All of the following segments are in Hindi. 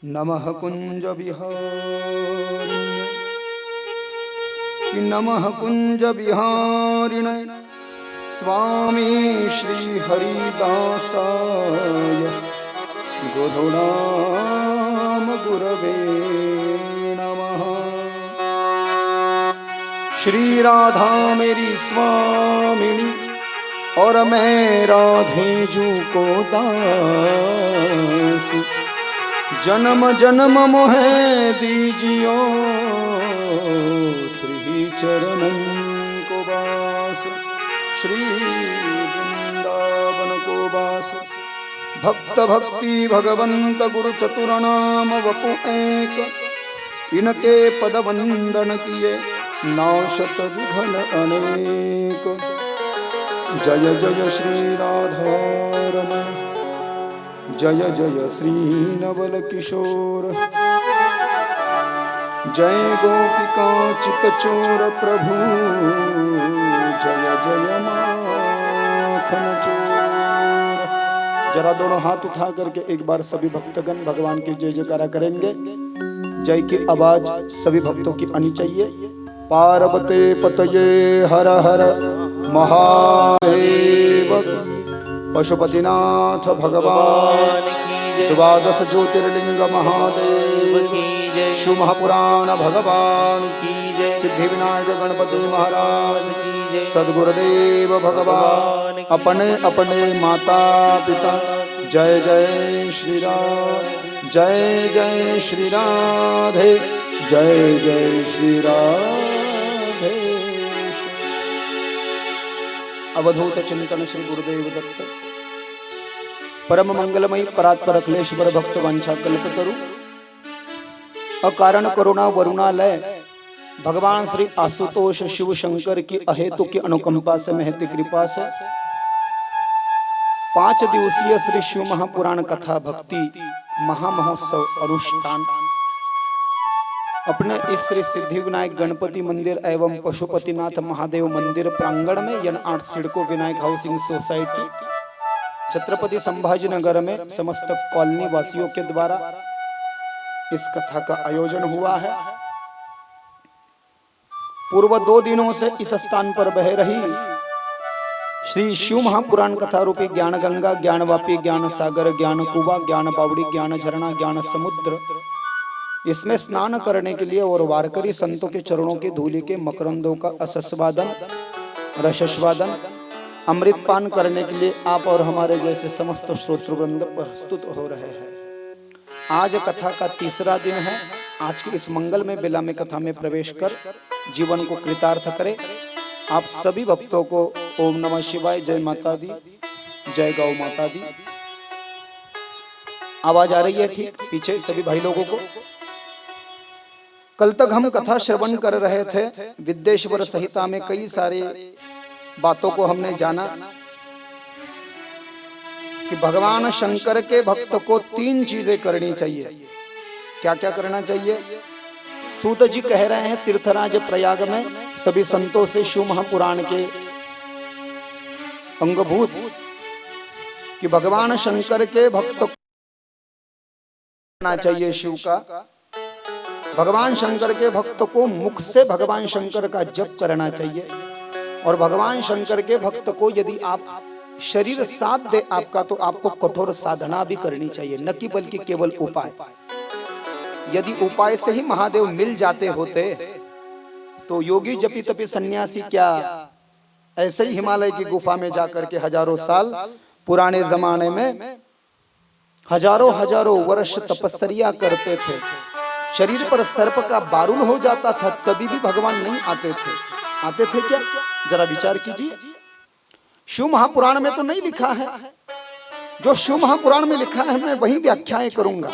नमः कुंज विहारिण्य नमः कुंज विहारिणे स्वामी श्री हरिदासाय गुरुनाम गुरवे नमः। श्री राधा मेरी स्वामिनी और मैं राधे जू को दास, जन्म जन्म मोहे दीजियो श्री चरणन को वास। श्री वृंदावन को वास। भक्त भक्ति भगवंत गुरु चतुर्नाम वपु एक, इनके पद वंदन किए नाशत विघ्न अनेक। जय जय श्री राधा रमण, जय जय श्री नवल किशोर, जय गोपिका चित चोर प्रभु, जय जय माखन चोर। जरा दोनों हाथ उठा करके एक बार सभी भक्तगण भगवान की जय जयकारा करेंगे। जय की आवाज सभी भक्तों की आनी चाहिए। पार्वते पतये हर हर महादेव, पशुपतिनाथ भगवान द्वादश ज्योतिर्लिंग महादेव, शिव महापुराण भगवान की, सिद्धि विनायक गणपति महाराज की, सद्गुरुदेव भगवान अपने अपने माता पिता। जय जय श्री राम, जय जय श्री राधे, जय जय श्री राधे। अवधूत चिंतन श्री गुरुदेव दत्त। परम मंगलमयी परात्पर अखिलेश्वर भक्त वांछा कल्पतरु, अकारण करुणा वरुणालय भगवान श्री आशुतोष शिव शंकर की अहेतु की अनुकंपा से महती कृपा से 5 दिवसीय श्री शिव महापुराण कथा भक्ति महामहोत्सव अनुष्ठान अपने इस श्री सिद्धि विनायक गणपति मंदिर एवं पशुपतिनाथ महादेव मंदिर प्रांगण में यन 8 सिडको विनायक हाउसिंग सोसाइटी छत्रपति संभाजी नगर में समस्त कॉलोनी वासियों के द्वारा इस कथा का आयोजन हुआ है। पूर्व 2 दिनों से इस स्थान पर बह रही श्री शिव महापुराण कथा रूपी ज्ञान गंगा, ज्ञानवापी, ज्ञान सागर, ज्ञान कुआ, ज्ञान बावड़ी, ज्ञान झरना, ज्ञान समुद्र, इसमें स्नान करने के लिए और वारकरी संतों के चरणों की धूलि के मकरंदों का असस्वादन रसस्वादन अमृत पान करने के लिए आप और हमारे जैसे समस्त श्रोतृवृंद प्रस्तुत हो रहे हैं। आज कथा का 3रा दिन है। आज की इस मंगल में बेला में कथा में प्रवेश कर जीवन को कृतार्थ करें। आप सभी भक्तों को ओम नमः शिवाय, जय माता दी, जय गौ माता दी। आवाज आ रही है ठीक पीछे सभी भाई लोगों को। कल तक हम कथा श्रवण कर रहे थे। विद्येश्वर संहिता में कई सारे बातों को हमने जाना कि भगवान शंकर के भक्त को 3 चीजें करनी चाहिए। क्या क्या करना चाहिए? सूत जी कह रहे हैं तीर्थराज प्रयाग में सभी संतों से शिव महापुराण के अंगभूत कि भगवान शंकर के भक्त को करना चाहिए शिव का। भगवान शंकर के भक्त को मुख से भगवान शंकर का जप करना चाहिए। और भगवान शंकर के भक्त को यदि आप शरीर साथ दे आपका तो आपको कठोर साधना भी करनी चाहिए, न कि बल्कि केवल उपाय। यदि उपाय से ही महादेव मिल जाते होते तो योगी जपी तपी सन्यासी क्या ऐसे ही हिमालय की गुफा में जाकर के हजारों साल पुराने जमाने में हजारों वर्ष तपस्या करते थे। शरीर पर सर्प का बारूल हो जाता था तभी भी भगवान नहीं आते थे। आते थे क्या? जरा विचार कीजिए। शिव महापुराण में तो नहीं लिखा है। जो शिव महापुराण में लिखा है मैं वही व्याख्याएं करूंगा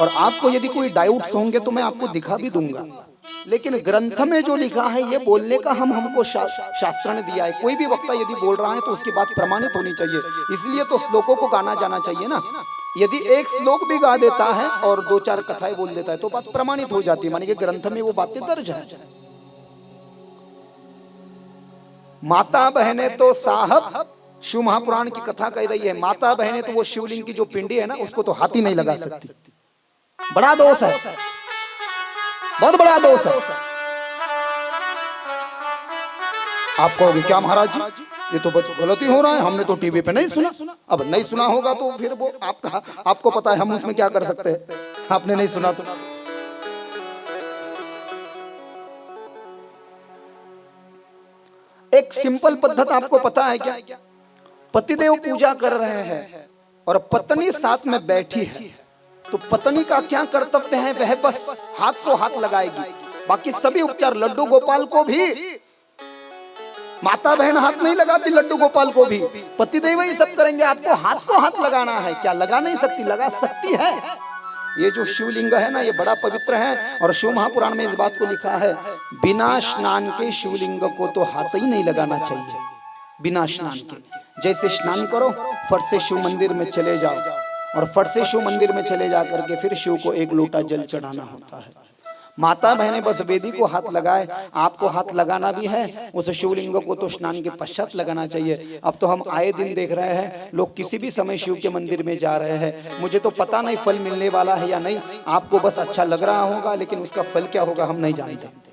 और आपको यदि कोई डाउट्स होंगे तो मैं आपको दिखा भी दूंगा। लेकिन ग्रंथ में जो लिखा है ये बोलने का हमको शास्त्र ने दिया है। कोई भी वक्ता यदि बोल रहा है तो उसकी बात प्रमाणित होनी चाहिए। इसलिए तो श्लोकों को गाना जाना चाहिए ना। यदि एक श्लोक भी गा देता है और 2-4 कथाएं बोल देता है तो बात प्रमाणित हो जाती है, मानिए ग्रंथ में वो बातें दर्ज है। माता बहने तो साहब शिव महापुराण की कथा कह रही है, माता बहने तो वो शिवलिंग की जो पिंडी है ना उसको तो हाथी नहीं लगा सकती। बड़ा दोष है, बहुत बड़ा दोष है। आप कहोगे क्या महाराज जी, ये तो गलती हो रहा है, हमने तो टीवी पे नहीं सुना। अब नहीं सुना होगा तो फिर वो आपको पता है, हम उसमें क्या कर सकते हैं, आपने नहीं सुना तो। एक सिंपल पद्धत आपको पता है क्या? पतिदेव पूजा कर रहे हैं और पत्नी साथ में बैठी है, तो पत्नी का क्या कर्तव्य है? वह बस हाथ को हाथ लगाएगी, बाकी सभी उपचार लड्डू गोपाल को भी, माता बहन हाथ नहीं लगाती, लड्डू गोपाल को भी पतिदेव ही सब करेंगे। आपको हाथ को हाथ लगाना है, क्या लगा नहीं सकती? लगा सकती है। ये जो शिवलिंग है ना, ये बड़ा पवित्र है और शिव महापुराण में इस बात को लिखा है, बिना स्नान के शिवलिंग को तो हाथ ही नहीं लगाना चाहिए, बिना स्नान के। जैसे स्नान करो, फट से शिव मंदिर में चले जाओ और फट से शिव मंदिर में चले जा करके फिर शिव को एक लोटा जल चढ़ाना होता है। माता बहनें बस वेदी को हाथ लगाए, आपको हाथ लगाना भी है, उस शिवलिंग को तो स्नान के पश्चात लगाना चाहिए। अब तो हम आए दिन देख रहे हैं, लोग किसी भी समय शिव के मंदिर में जा रहे हैं। मुझे तो पता नहीं फल मिलने वाला है या नहीं, आपको बस अच्छा लग रहा होगा, लेकिन उसका फल क्या होगा हम नहीं जानते।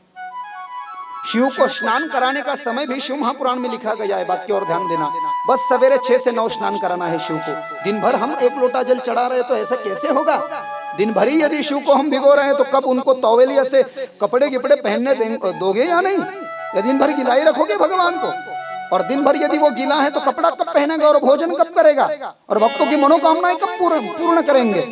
शिव को स्नान कराने का समय भी शिव महापुराण में लिखा गया है, बात की ओर ध्यान देना। बस सवेरे 6 से 9 स्नान कराना है शिव को। दिन भर हम एक लोटा जल चढ़ा रहे तो ऐसा कैसे होगा? दिन भर ही यदि शिव को हम भिगो रहे हैं तो कब उनको तौलिया से कपड़े गिपड़े पहनने दोगे या नहीं? या दिन भर गिलाई रखोगे भगवान को? और दिन भर यदि वो गीला है तो कपड़ा कब पहनेगा और भोजन कब करेगा और भक्तों की मनोकामनाएं कब पूर्ण करेंगे?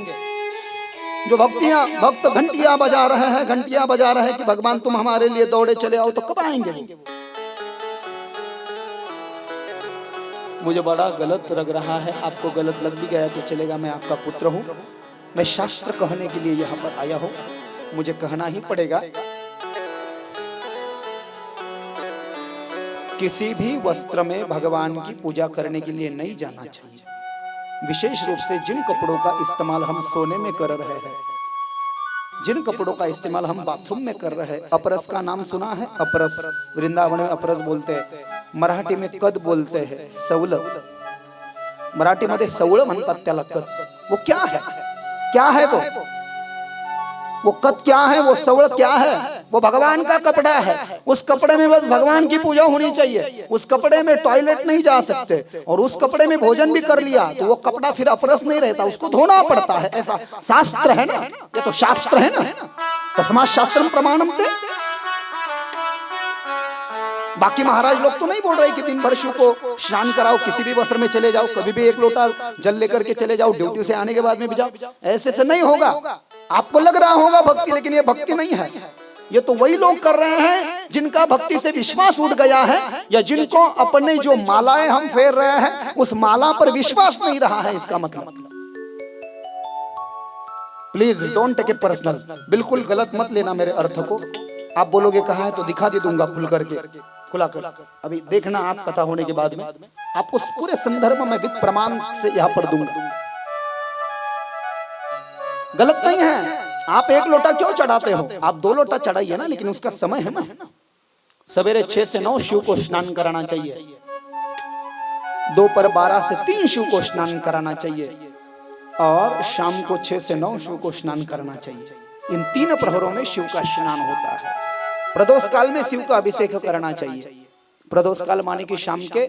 जो भक्त घंटियां बजा रहे हैं, घंटियां बजा रहे हैं कि भगवान तुम हमारे लिए दौड़े चले आओ, तो कब आएंगे? मुझे बड़ा गलत लग रहा है, आपको गलत लग भी गया तो चलेगा, मैं आपका पुत्र हूँ, मैं शास्त्र कहने के लिए यहाँ पर आया हूँ, मुझे कहना ही पड़ेगा। किसी भी वस्त्र में भगवान की पूजा करने के लिए नहीं जाना चाहिए। विशेष रूप से जिन कपड़ों का इस्तेमाल हम सोने में कर रहे हैं, जिन कपड़ों का इस्तेमाल हम बाथरूम में कर रहे हैं, अपरस का नाम सुना है? अपरस, वृंदावन में अपरस बोलते हैं, मराठी में कद बोलते हैं, सवल, मराठी मध्ये सवळ म्हणतात त्याला कद। वो क्या है? क्या है वो कद क्या है? वो सवल क्या है? वो भगवान का कपड़ा है। उस कपड़े में बस भगवान की पूजा होनी चाहिए। उस कपड़े में टॉयलेट नहीं जा सकते और उस कपड़े में भोजन भी कर लिया तो वो कपड़ा फिर अपरस नहीं रहता, उसको धोना पड़ता है। ऐसा शास्त्र है ना, ये तो शास्त्र है ना, तस्मात् शास्त्रम प्रमाणम ते। बाकी महाराज लोग तो नहीं बोल रहे कि दिन भर शिव को स्नान कराओ, किसी भी वस्त्र में चले जाओ, कभी भी एक लोटा जल लेकर के चले जाओ, ड्यूटी से आने के बाद में भी जाओ, ऐसे से नहीं होगा। आपको लग रहा होगा भक्ति, लेकिन ये भक्ति नहीं है। ये तो वही लोग कर रहे हैं जिनका भक्ति से विश्वास उठ गया है, या जिनको अपने जो मालाएं हम फेर रहे हैं उस माला पर विश्वास नहीं रहा है। इसका मतलब please don't take it personal, बिल्कुल गलत मत लेना मेरे अर्थ को। आप बोलोगे कहाँ है तो दिखा दे दूंगा खुल करके, खुला कर। अभी देखना आप कथा होने के बाद में आपको पूरे संदर्भ में विद प्रमाण से यहाँ पर दूंगा। गलत नहीं है। आप एक लोटा क्यों चढ़ाते हो? आप 2 लोटा चढ़ाइए ना, लेकिन उसका समय है ना। सवेरे 6 से 9 शिव को स्नान कराना चाहिए, दोपहर 12 से 3 शिव को स्नान कराना चाहिए और शाम को 6 से 9 शिव को स्नान करना चाहिए। इन 3 प्रहरों में शिव का स्नान होता है। प्रदोष काल में शिव का अभिषेक करना चाहिए। प्रदोष काल माने कि शाम के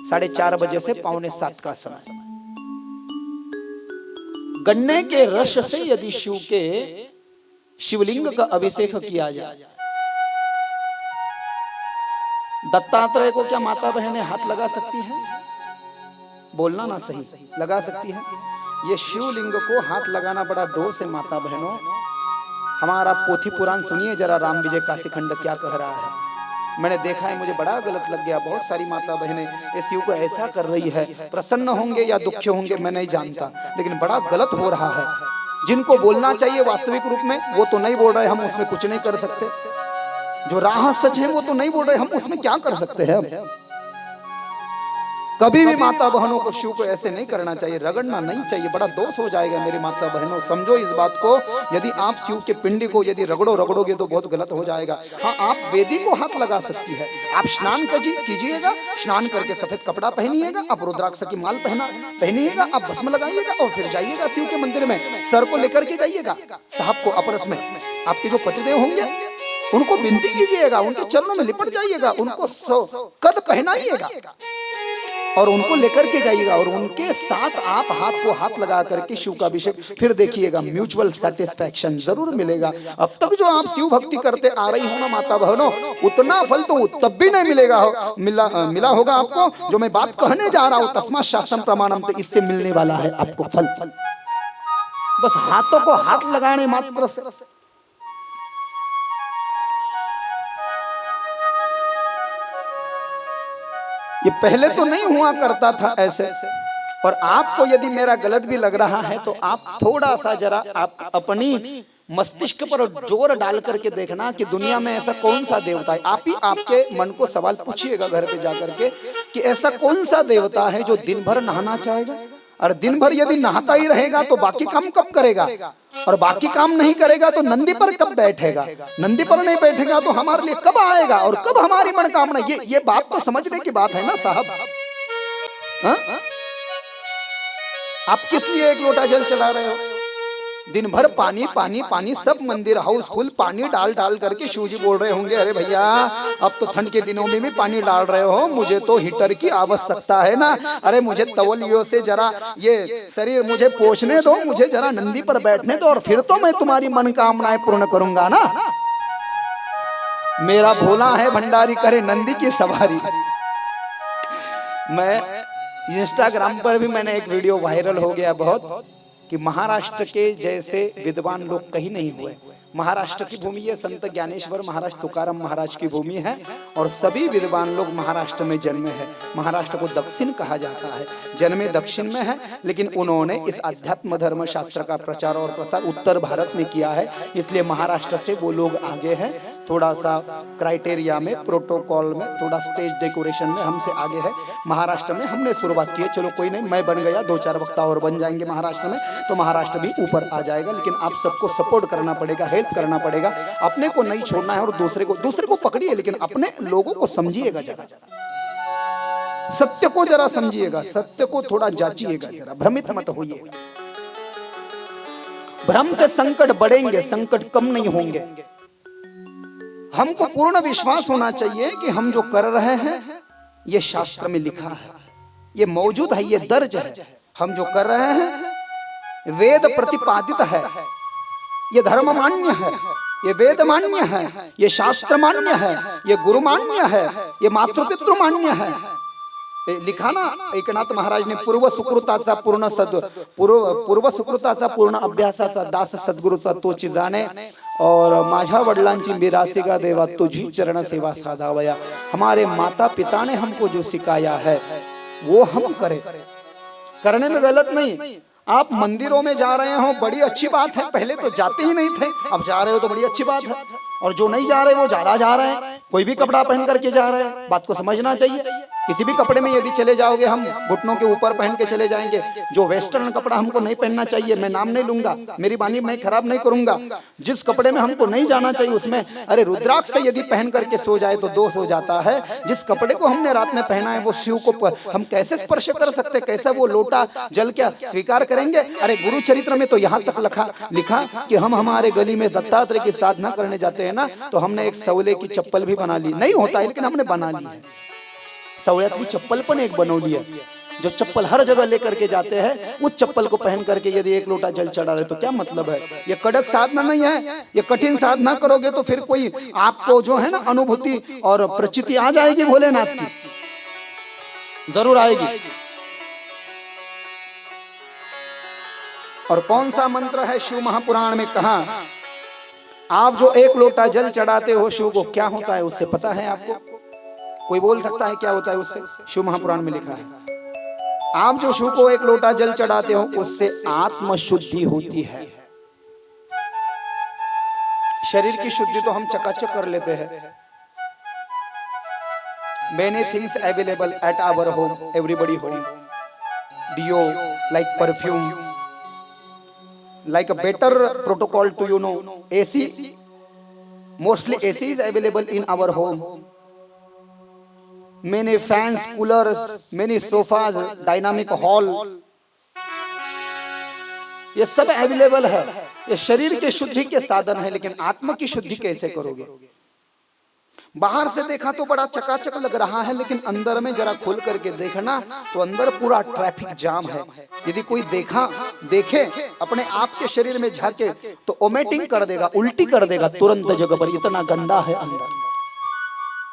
4:30 बजे से 6:45 का समय। गन्ने के रस से यदि शिव के शिवलिंग का अभिषेक किया जाए, दत्तात्रेय को क्या माता बहनें हाथ लगा सकती हैं? बोलना ना सही, लगा सकती है। ये शिवलिंग को हाथ लगाना बड़ा दोष है माता बहनों। हमारा पोथी पुराण सुनिए जरा, राम विजय काशीखंड क्या कह रहा है। मैंने देखा है, मुझे बड़ा गलत लग गया। बहुत सारी माता बहनें इस शिव को ऐसा कर रही है, प्रसन्न होंगे या दुखी होंगे मैं नहीं जानता, लेकिन बड़ा गलत हो रहा है। जिनको बोलना चाहिए वास्तविक रूप में वो तो नहीं बोल रहे, हम उसमें कुछ नहीं कर सकते। जो राह सच है वो तो नहीं बोल रहे, हम उसमें क्या कर सकते हैं? कभी भी माता बहनों को शिव को ऐसे नहीं करना चाहिए, रगड़ना नहीं चाहिए, बड़ा दोष हो जाएगा मेरी माता बहनों, समझो इस बात को। यदि आप शिव के पिंडी को यदि रगड़ोगे तो बहुत गलत हो जाएगा। हाँ, आप वेदी को हाथ लगा सकती है, आप स्नान कीजिएगा, स्नान करके सफेद कपड़ा पहनिएगा, आप रुद्राक्ष की माल पहनिएगा, आप भस्म लगाइएगा और फिर जाइएगा शिव के मंदिर में, सर को लेकर के जाइएगा, साहब को अपरस में आपके जो पतिदेव होंगे उनको विनती कीजिएगा, उनके चरणों में लिपट जाइएगा, उनको कद पहनाइएगा और उनको लेकर के जाइएगा और उनके साथ आप हाथ को हाथ लगा करके शिव का अभिषेक, फिर देखिएगा म्यूचुअल सेटिस्फैक्शन जरूर मिलेगा। अब तक जो आप शिव भक्ति करते आ रही हो ना माता बहनों, उतना फल तो तब भी नहीं मिला होगा आपको जो मैं बात कहने जा रहा हूँ। तस्मात् शास्त्रम प्रमाणम, तो इससे मिलने वाला है आपको फल। बस हाथों को हाथ लगाने मात्र से। ये पहले तो नहीं हुआ करता था ऐसे, और आपको यदि मेरा गलत भी लग रहा है तो आप थोड़ा सा जरा आप अपनी मस्तिष्क पर जोर डाल करके देखना कि दुनिया में ऐसा कौन सा देवता है। आप ही आपके मन को सवाल पूछिएगा घर पे जाकर के कि ऐसा कौन सा देवता है जो दिन भर नहाना चाहेगा, और दिन भर यदि नहाता ही रहेगा तो बाकी काम कब करेगा, और बाकी काम नहीं करेगा तो नंदी पर कब बैठेगा, नंदी पर नहीं बैठेगा तो हमारे लिए कब आएगा और कब हमारी मनोकामना। ये बात तो समझने की बात है ना साहब। आप किस लिए एक लोटा जल चढ़ा रहे हो? दिन भर पानी पानी पानी, सब मंदिर हाउसफुल पानी डाल करके शिव जी बोल रहे होंगे, अरे भैया अब तो ठंड के दिनों में भी पानी डाल रहे हो, मुझे तो हीटर की आवश्यकता है ना, अरे मुझे तवलियों से जरा ये शरीर मुझे पोंछने दो, मुझे जरा नंदी पर बैठने दो और फिर तो मैं तुम्हारी मनोकामनाएं पूर्ण करूंगा ना। मेरा भोला है भंडारी करे नंदी की सवारी। मैं इंस्टाग्राम पर भी मैंने एक वीडियो वायरल हो गया बहुत, कि महाराष्ट्र के जैसे विद्वान लोग कहीं नहीं हुए। महाराष्ट्र की भूमि है, संत ज्ञानेश्वर महाराज तुकाराम महाराज की भूमि है, और सभी विद्वान लोग महाराष्ट्र में जन्मे हैं। महाराष्ट्र को दक्षिण कहा जाता है, जन्मे दक्षिण में है, लेकिन उन्होंने इस अध्यात्म धर्म शास्त्र का प्रचार और प्रसार उत्तर भारत में किया है, इसलिए महाराष्ट्र से वो लोग आगे हैं। थोड़ा सा क्राइटेरिया में, प्रोटोकॉल में, थोड़ा स्टेज डेकोरेशन में हमसे आगे है। महाराष्ट्र में हमने शुरुआत की है, चलो कोई नहीं, मैं बन गया, 2-4 वक्ता और बन जाएंगे महाराष्ट्र में, तो महाराष्ट्र भी ऊपर आ जाएगा। लेकिन आप सबको सपोर्ट करना पड़ेगा, हेल्प करना पड़ेगा, अपने को नहीं छोड़ना है और दूसरे को पकड़िए, लेकिन अपने लोगों को समझिएगा, जरा सत्य को जरा समझिएगा, सत्य को थोड़ा जांचिएगा, जरा भ्रमित मत होइए। भ्रम से संकट बढ़ेंगे, संकट कम नहीं होंगे। हमको पूर्ण विश्वास होना चाहिए कि हम जो कर रहे हैं ये शास्त्र में लिखा है, ये मौजूद है, ये दर्ज है। हम जो कर रहे हैं वेद प्रतिपादित है, ये धर्म मान्य है, ये वेद मान्य है, ये शास्त्र मान्य है, ये गुरु मान्य है, ये मातृपितृ मान्य है। लिखा ना एकनाथ महाराज ने, पूर्व सुकृताचा पूर्ण अभ्यासाचा दास सद्गुरूचा तोची जाणे, और माझ्या वडिलांची मिरासीगा देवा तुझी चरण सेवा साधावया। हमारे माता पिता ने हमको जो सिखाया है वो हम करें, करने में गलत नहीं। आप मंदिरों में जा रहे हो बड़ी अच्छी बात है, पहले तो जाते ही नहीं थे, अब जा रहे हो तो बड़ी अच्छी बात है, और जो नहीं जा रहे वो ज्यादा जा रहे हैं। कोई भी कपड़ा पहन करके जा रहे हैं, बात को समझना चाहिए। किसी भी कपड़े में यदि चले जाओगे, हम घुटनों के ऊपर पहन के चले जाएंगे, जो वेस्टर्न कपड़ा हमको नहीं पहनना चाहिए, मैं नाम नहीं लूंगा, मेरी वाणी मैं खराब नहीं करूंगा, जिस कपड़े में हमको नहीं जाना चाहिए उसमें, अरे रुद्राक्ष से यदि पहन करके सो जाए तो दोष हो जाता है। जिस कपड़े को हमने रात में पहना है वो शिव को हम कैसे स्पर्श कर सकते, कैसे वो लोटा जल क्या स्वीकार करेंगे? अरे गुरु चरित्र में तो यहाँ तक लिखा कि हम हमारे गली में दत्तात्रेय की साधना करने जाते हैं ना, तो हमने एक सवले की चप्पल भी बना ली, नहीं होता है लेकिन हमने बना ली है। सवळ्यातली चप्पल पण एक बनवली है, जो चप्पल हर जगह लेकर के जाते हैं, उस चप्पल को पहन करके यदि एक लोटा जल चढ़ा रहे तो क्या मतलब है? ये कड़क साधना नहीं है, ये कठिन साधना करोगे तो फिर कोई आपको जो है ना अनुभूति और प्रचिति आ जाएगी भोलेनाथ की, जरूर आएगी। और कौन सा मंत्र है शिव महापुराण में कहा, आप जो एक लोटा जल चढ़ाते हो शिव को, क्या होता है उससे पता है आपको? कोई बोल सकता है क्या होता है उससे? शिव महापुराण में लिखा है, आप जो शिव को एक लोटा जल चढ़ाते हो उससे आत्म शुद्धि होती है। शरीर की शुद्धि तो हम चकाचक कर लेते हैं, Many things available at our home, everybody home. Dio, like perfume, like a better protocol to AC. Mostly AC is available in our home. Many fans, coolers, many sofas, dynamic hall. ये सब अवेलेबल है। ये शरीर के शुद्धि के साधन है, लेकिन आत्मा की शुद्धि कैसे करोगे? बाहर से देखा तो बड़ा चकाचक लग रहा है, लेकिन अंदर में जरा खोल करके देखना तो अंदर पूरा ट्रैफिक जाम है। यदि कोई देखे अपने आप के शरीर में झांके तो वोमिटिंग कर देगा, उल्टी कर देगा तुरंत जगह पर, इतना गंदा है अंदर।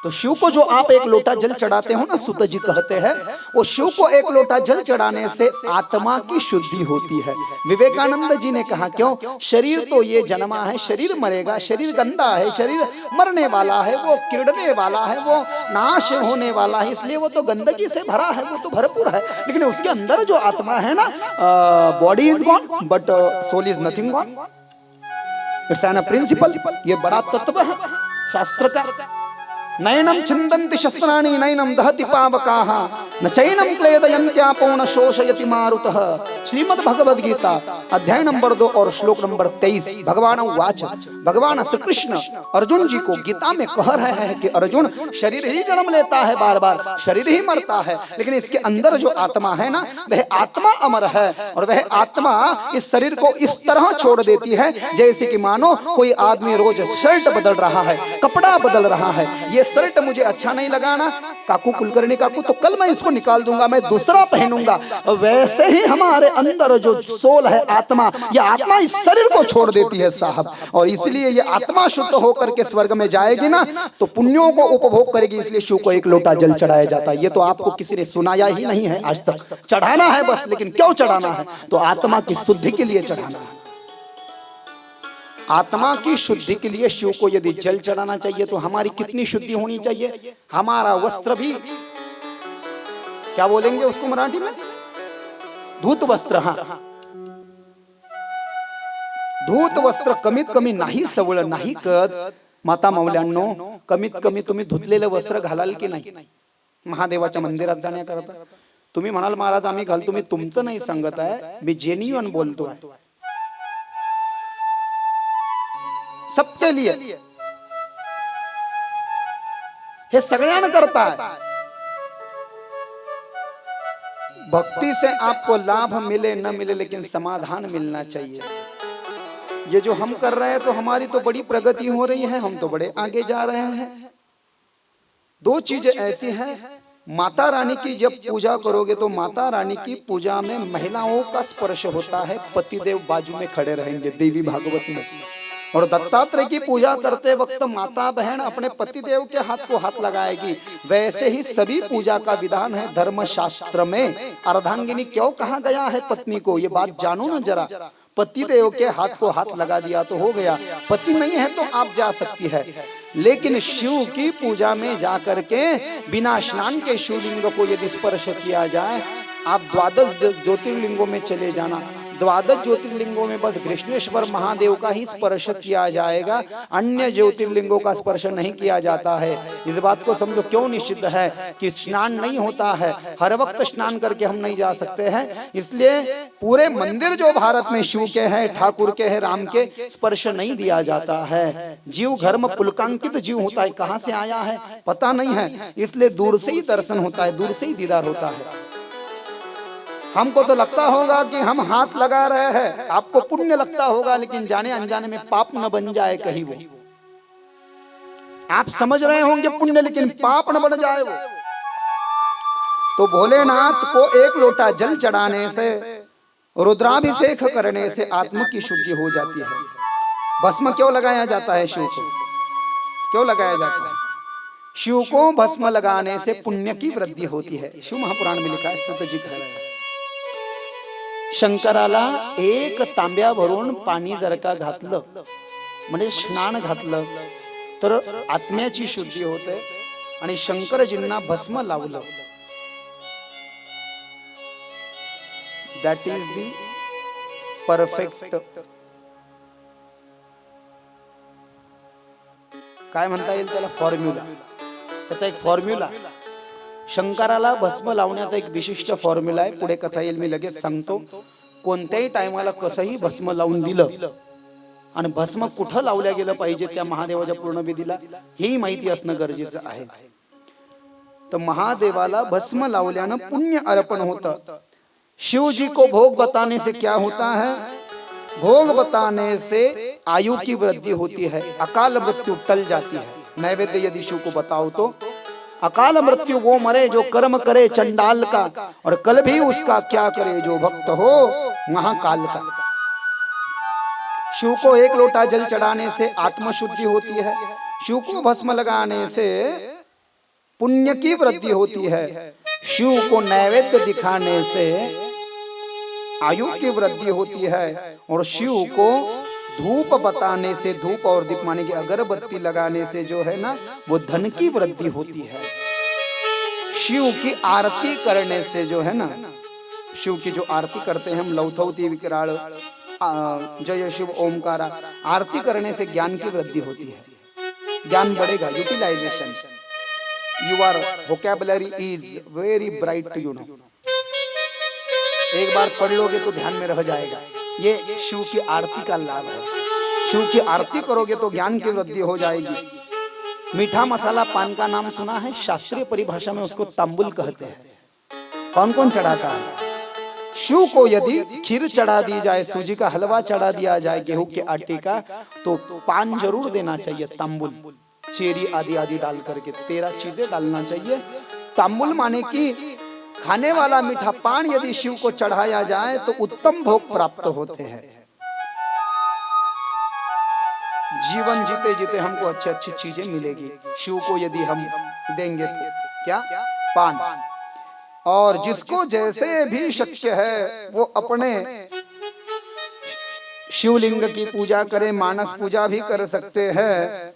तो शिव को जो आप एक लोटा जल चढ़ाते हो ना, सुत जी कहते हैं, वो शिव को एक लोटा जल चढ़ाने से आत्मा की शुद्धि होती है। विवेकानंद जी ने कहा, क्यों? शरीर तो ये जन्मा है, शरीर मरेगा, शरीर गंदा है, शरीर मरने वाला है, वो किरड़ने वाला है, वो नाश होने वाला है, इसलिए वो तो गंदगी से भरा है, वो तो भरपूर है। लेकिन उसके अंदर जो आत्मा है ना, body is gone but soul is nothing gone. It's an principle. ये बड़ा तत्व है शास्त्र का। नयनम छिन्दन्ति शस्त्राणि नयनम दहति पावकाः न चैनम क्लेदयन्त्यापो न शोषयति मारुतः। श्रीमद् भगवद गीता अध्याय नंबर 2 और श्लोक नंबर 23। भगवान उवाच, भगवान श्री कृष्ण अर्जुन जी को गीता में कह रहे हैं कि अर्जुन, शरीर ही जन्म लेता है, बार बार शरीर ही मरता है, लेकिन इसके अंदर जो आत्मा है ना, वह आत्मा अमर है। और वह आत्मा इस शरीर को इस तरह छोड़ देती है जैसे कि मानो कोई आदमी रोज शर्ट बदल रहा है, कपड़ा बदल रहा है। ये शर्ट मुझे अच्छा नहीं लगा ना काकू, कुलकर्णी काकू, तो कल मैं इसको निकाल दूंगा, मैं दूसरा पहनूंगा। वैसे ही हमारे अंदर जो सोल है, आत्मा, ये आत्मा इस शरीर को छोड़ देती है साहब। और इसलिए ये आत्मा शुद्ध होकर के स्वर्ग में जाएगी ना, तो पुण्यों को उपभोग करेगी। इसलिए शिव को एक लोटा जल चढ़ाया जाता है। ये तो आपको किसी ने सुनाया ही नहीं है आज तक। चढ़ाना है बस, लेकिन क्यों चढ़ाना है? तो आत्मा की शुद्धि के लिए चढ़ाना है। आत्मा की शुद्धि के लिए शिव को यदि जल चढ़ाना चाहिए तो हमारी कितनी शुद्धि होनी चाहिए? हमारा वस्त्र भी, क्या बोलेंगे उसको मराठी में, धूत वस्त्र। हाँ, धूत वस्त्र कमीत कमी नाही सवळ नाही कत। माता मौल्यांनो, कमीत कमी तुम्ही धुतलेलं वस्त्र घालाल की नाही? महादेवाच्या मंदिरात जाण्याकरता तुम्ही म्हणाल महाराज आम्ही घालतो, मी तुमचं नाही सांगत आहे, मी जेन्युइन बोलतो आहे सबके लिए। हे सगळ्यांना करता है। भक्ति से आपको लाभ मिले न मिले, लेकिन समाधान मिलना चाहिए। ये जो हम कर रहे हैं तो हमारी तो बड़ी प्रगति हो रही है, हम तो बड़े आगे जा रहे हैं। दो चीजें ऐसी हैं, माता रानी की जब पूजा करोगे तो माता रानी की पूजा में महिलाओं का स्पर्श होता है, पतिदेव बाजू में खड़े रहेंगे देवी भागवत में। और दत्तात्रेय की पूजा करते वक्त माता बहन अपने पतिदेव के हाथ को हाथ लगाएगी। वैसे ही सभी पूजा का विधान है धर्म शास्त्र में। अर्धांगिनी क्यों कहा गया है पत्नी को, ये बात जानो ना जरा। पतिदेव के हाथ को हाथ लगा दिया तो हो गया, पति नहीं है तो आप जा सकती है। लेकिन शिव की पूजा में जाकर के बिना स्नान के शिवलिंग को यदि स्पर्श किया जाए, आप 12 ज्योतिर्लिंगों में चले जाना, 12 ज्योतिर्लिंगों में बस कृष्णेश्वर महादेव का ही स्पर्श किया जाएगा, अन्य ज्योतिर्लिंगों का स्पर्श नहीं किया जाता है। इस बात को समझो क्यों निषिद्ध है कि स्नान नहीं होता है, हर वक्त स्नान करके हम नहीं जा सकते हैं। इसलिए पूरे मंदिर जो भारत में शिव के हैं, ठाकुर के हैं, राम के, स्पर्श नहीं दिया जाता है। जीव घर में पुलकांकित जीव होता है, कहाँ से आया है पता नहीं है, इसलिए दूर से ही दर्शन होता है, दूर से ही दीदार होता है। हमको तो लगता होगा कि हम हाथ लगा रहे हैं, आपको पुण्य लगता होगा, लेकिन जाने अनजाने में पाप न बन जाए कहीं वो। आप समझ रहे होंगे पुण्य, लेकिन पाप न बन जाए वो। तो भोलेनाथ को एक लोटा जल चढ़ाने से, रुद्राभिषेक करने से आत्मा की शुद्धि हो जाती है। भस्म क्यों लगाया जाता है शिव को? क्यों लगाया जाता है? शिव को भस्म लगाने से पुण्य की वृद्धि होती है। शिव महापुराण में लिखा है, सुत जी कह रहे हैं, शंकराला एक तांब्या भरून पाणी जर का घातलं, म्हणजे स्नान घातलं, तर आत्म्याची शुद्धी होते। आणि शंकरजींना भस्म लावलं, दॅट इज दी परफेक्ट, काय म्हणता येईल त्याला, फॉर्म्युला। त्याचा एक फॉर्म्युला, शंकराला भस्म लावण्याचा एक विशिष्ट फॉर्म्युला आहे, पुढे कथा येईल, मी लगेच सांगतो. कोणत्याही टायमाला कसंही भस्म लावून दिलं आणि भस्म कुठं लावल्या गेलं पाहिजे त्या महादेवाच्या पूर्ण विधीला ही माहिती असणं गरजेचं आहे. तर महादेवाला भस्म लावल्यानं पुण्य अर्पण होतं. शिव जी को भोग बताने से क्या होता है? भोग बताने से आयु की वृद्धि होती है, अकाल मृत्यु टल जाती है. नैवेद्य यदि शिव को बताओ तो अकाल मृत्यु वो मरे जो कर्म करे चंडाल का, और कल भी उसका क्या करे जो भक्त हो महाकाल का. शिव को एक लोटा जल चढ़ाने से आत्मशुद्धि होती है, शिव को भस्म लगाने से पुण्य की वृद्धि होती है, शिव को नैवेद्य दिखाने से आयु की वृद्धि होती है, और शिव को धूप बताने से, धूप और दीप माने की अगरबत्ती लगाने से जो है ना वो धन की वृद्धि होती है. शिव की आरती करने से जो है ना, शिव की जो आरती करते हैं हम, लौथौती विकराल जय शिव ओमकारा, आरती करने से ज्ञान की वृद्धि होती है, ज्ञान बढ़ेगा, utilisation. Your vocabulary is very bright, you know. एक बार पढ़ लोगे तो ध्यान में रह जाएगा. ये शिव की आरती का लाभ है. शिव की आरती करोगे तो ज्ञान की वृद्धि हो जाएगी. मीठा मसाला पान का नाम सुना है? शास्त्रीय परिभाषा में उसको तांबुल कहते हैं. कौन कौन चढ़ाता है? शिव को यदि खीर चढ़ा दी जाए, सूजी का हलवा चढ़ा दिया जाए गेहूं के आटे का, तो पान जरूर देना चाहिए, तांबुल, चेरी आदि आदि डाल करके 13 चीजें डालना चाहिए. तांबुल माने कि खाने वाला मीठा पान यदि शिव को चढ़ाया जाए तो उत्तम भोग प्राप्त होते हैं. जीवन जीते जीते हमको अच्छी अच्छी चीजें मिलेगी शिव को यदि हम देंगे तो. क्या? पान. और जिसको जैसे भी शक्य है वो अपने शिवलिंग की पूजा करे, मानस पूजा भी कर सकते हैं.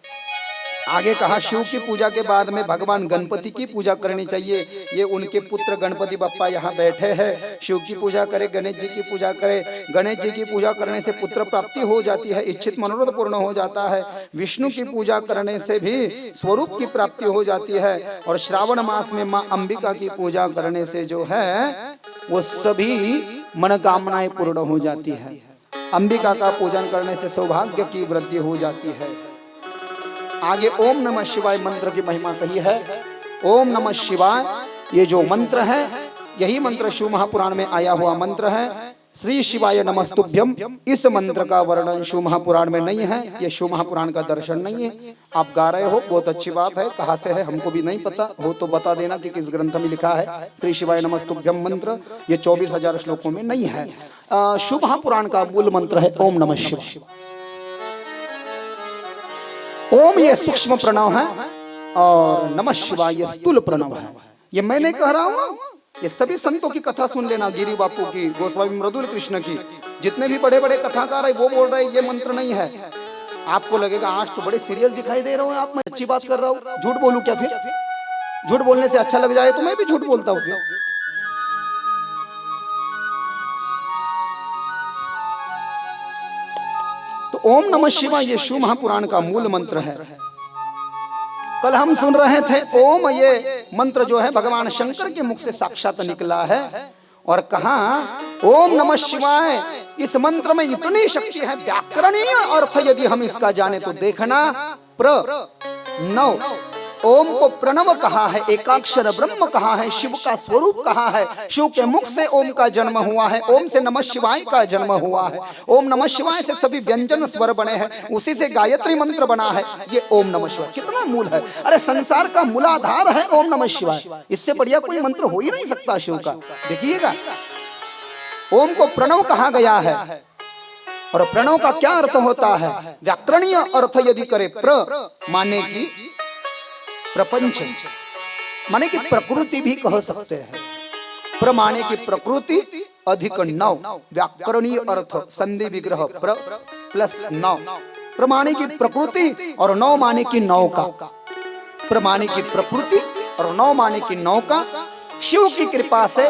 आगे कहा शिव की पूजा के बाद में भगवान गणपति की पूजा करनी चाहिए. ये उनके पुत्र गणपति बप्पा यहाँ बैठे हैं. शिव की पूजा करे, गणेश जी की पूजा करे. गणेश जी की पूजा करने से पुत्र प्राप्ति हो जाती है, इच्छित मनोरथ पूर्ण हो जाता है. विष्णु की पूजा करने से भी स्वरूप की प्राप्ति हो जाती है. और श्रावण मास में माँ अंबिका की पूजा करने से जो है वो सभी मनोकामनाएं पूर्ण हो जाती है. अंबिका का पूजन करने से सौभाग्य की वृद्धि हो जाती है. आगे ओम नमः शिवाय मंत्र की महिमा कही है. ओम नमः शिवाय ये जो मंत्र है, यही मंत्र शिव महापुराण में आया हुआ मंत्र है. श्री शिवाय नमस्तुभ्यम, इस मंत्र का वर्णन शिव महापुराण में नहीं है, ये शिव महापुराण का दर्शन नहीं है. आप गा रहे हो, बहुत अच्छी बात है. कहाँ से है हमको भी नहीं पता, हो तो बता देना कि किस ग्रंथ में लिखा है. श्री शिवाय नमस्तुभ्यम मंत्र ये 24,000 श्लोकों में नहीं है. शिव महापुराण का मूल मंत्र है ओम नमः शिवाय. ओम ये सूक्ष्म प्रणव है और नमः शिवाय ये स्थूल प्रणव है. ये मैं नहीं कह रहा हूँ, ये सभी संतों की कथा सुन लेना, गिरी बापू की, गोस्वामी मृदुल कृष्ण की, जितने भी बड़े बड़े कथाकार है वो बोल रहे ये मंत्र नहीं है. आपको लगेगा आज तो बड़े सीरियस दिखाई दे रहा हूँ आप, मैं अच्छी बात कर रहा हूँ. झूठ बोलूं क्या? फिर झूठ बोलने से अच्छा लग जाए तो मैं भी झूठ बोलता हूँ. तो ओम नमः शिवाय ये शिव महापुराण का मूल मंत्र है. कल हम सुन रहे थे ओम ये मंत्र जो है भगवान शंकर के मुख से साक्षात निकला है. और कहा ओम नमः शिवाय, इस मंत्र में इतनी शक्ति है, व्याकरणीय अर्थ यदि हम इसका जाने तो देखना. प्रणव, ओम को प्रणव कहा है, एकाक्षर ब्रह्म कहा है, शिव का स्वरूप कहा है. शिव के मुख से ओम का जन्म हुआ है, ओम से नमः शिवाय का जन्म हुआ है. ओम नमः शिवाय से सभी व्यंजन स्वर बने हैं, उसी से गायत्री मंत्र बना है. ये ओम नमः शिवाय कितना मूल है. अरे संसार का मूलाधार है ओम नमः शिवाय, इससे बढ़िया कोई मंत्र हो ही नहीं सकता शिव का. देखिएगा ओम को प्रणव कहा गया है. और प्रणव का क्या अर्थ होता है? व्याकरणीय अर्थ यदि करे, प्र माने की प्रपंच, माने की प्रकृति भी कह सकते हैं. प्रमाणे की प्रकृति अधिक नव, व्याकरणीय अर्थ संधि विग्रह प्र प्लस नव. प्रमाणे की प्रकृति और नौ माने की नौका. प्रमाणे की प्रकृति और नौ माने की नौका. शिव की कृपा से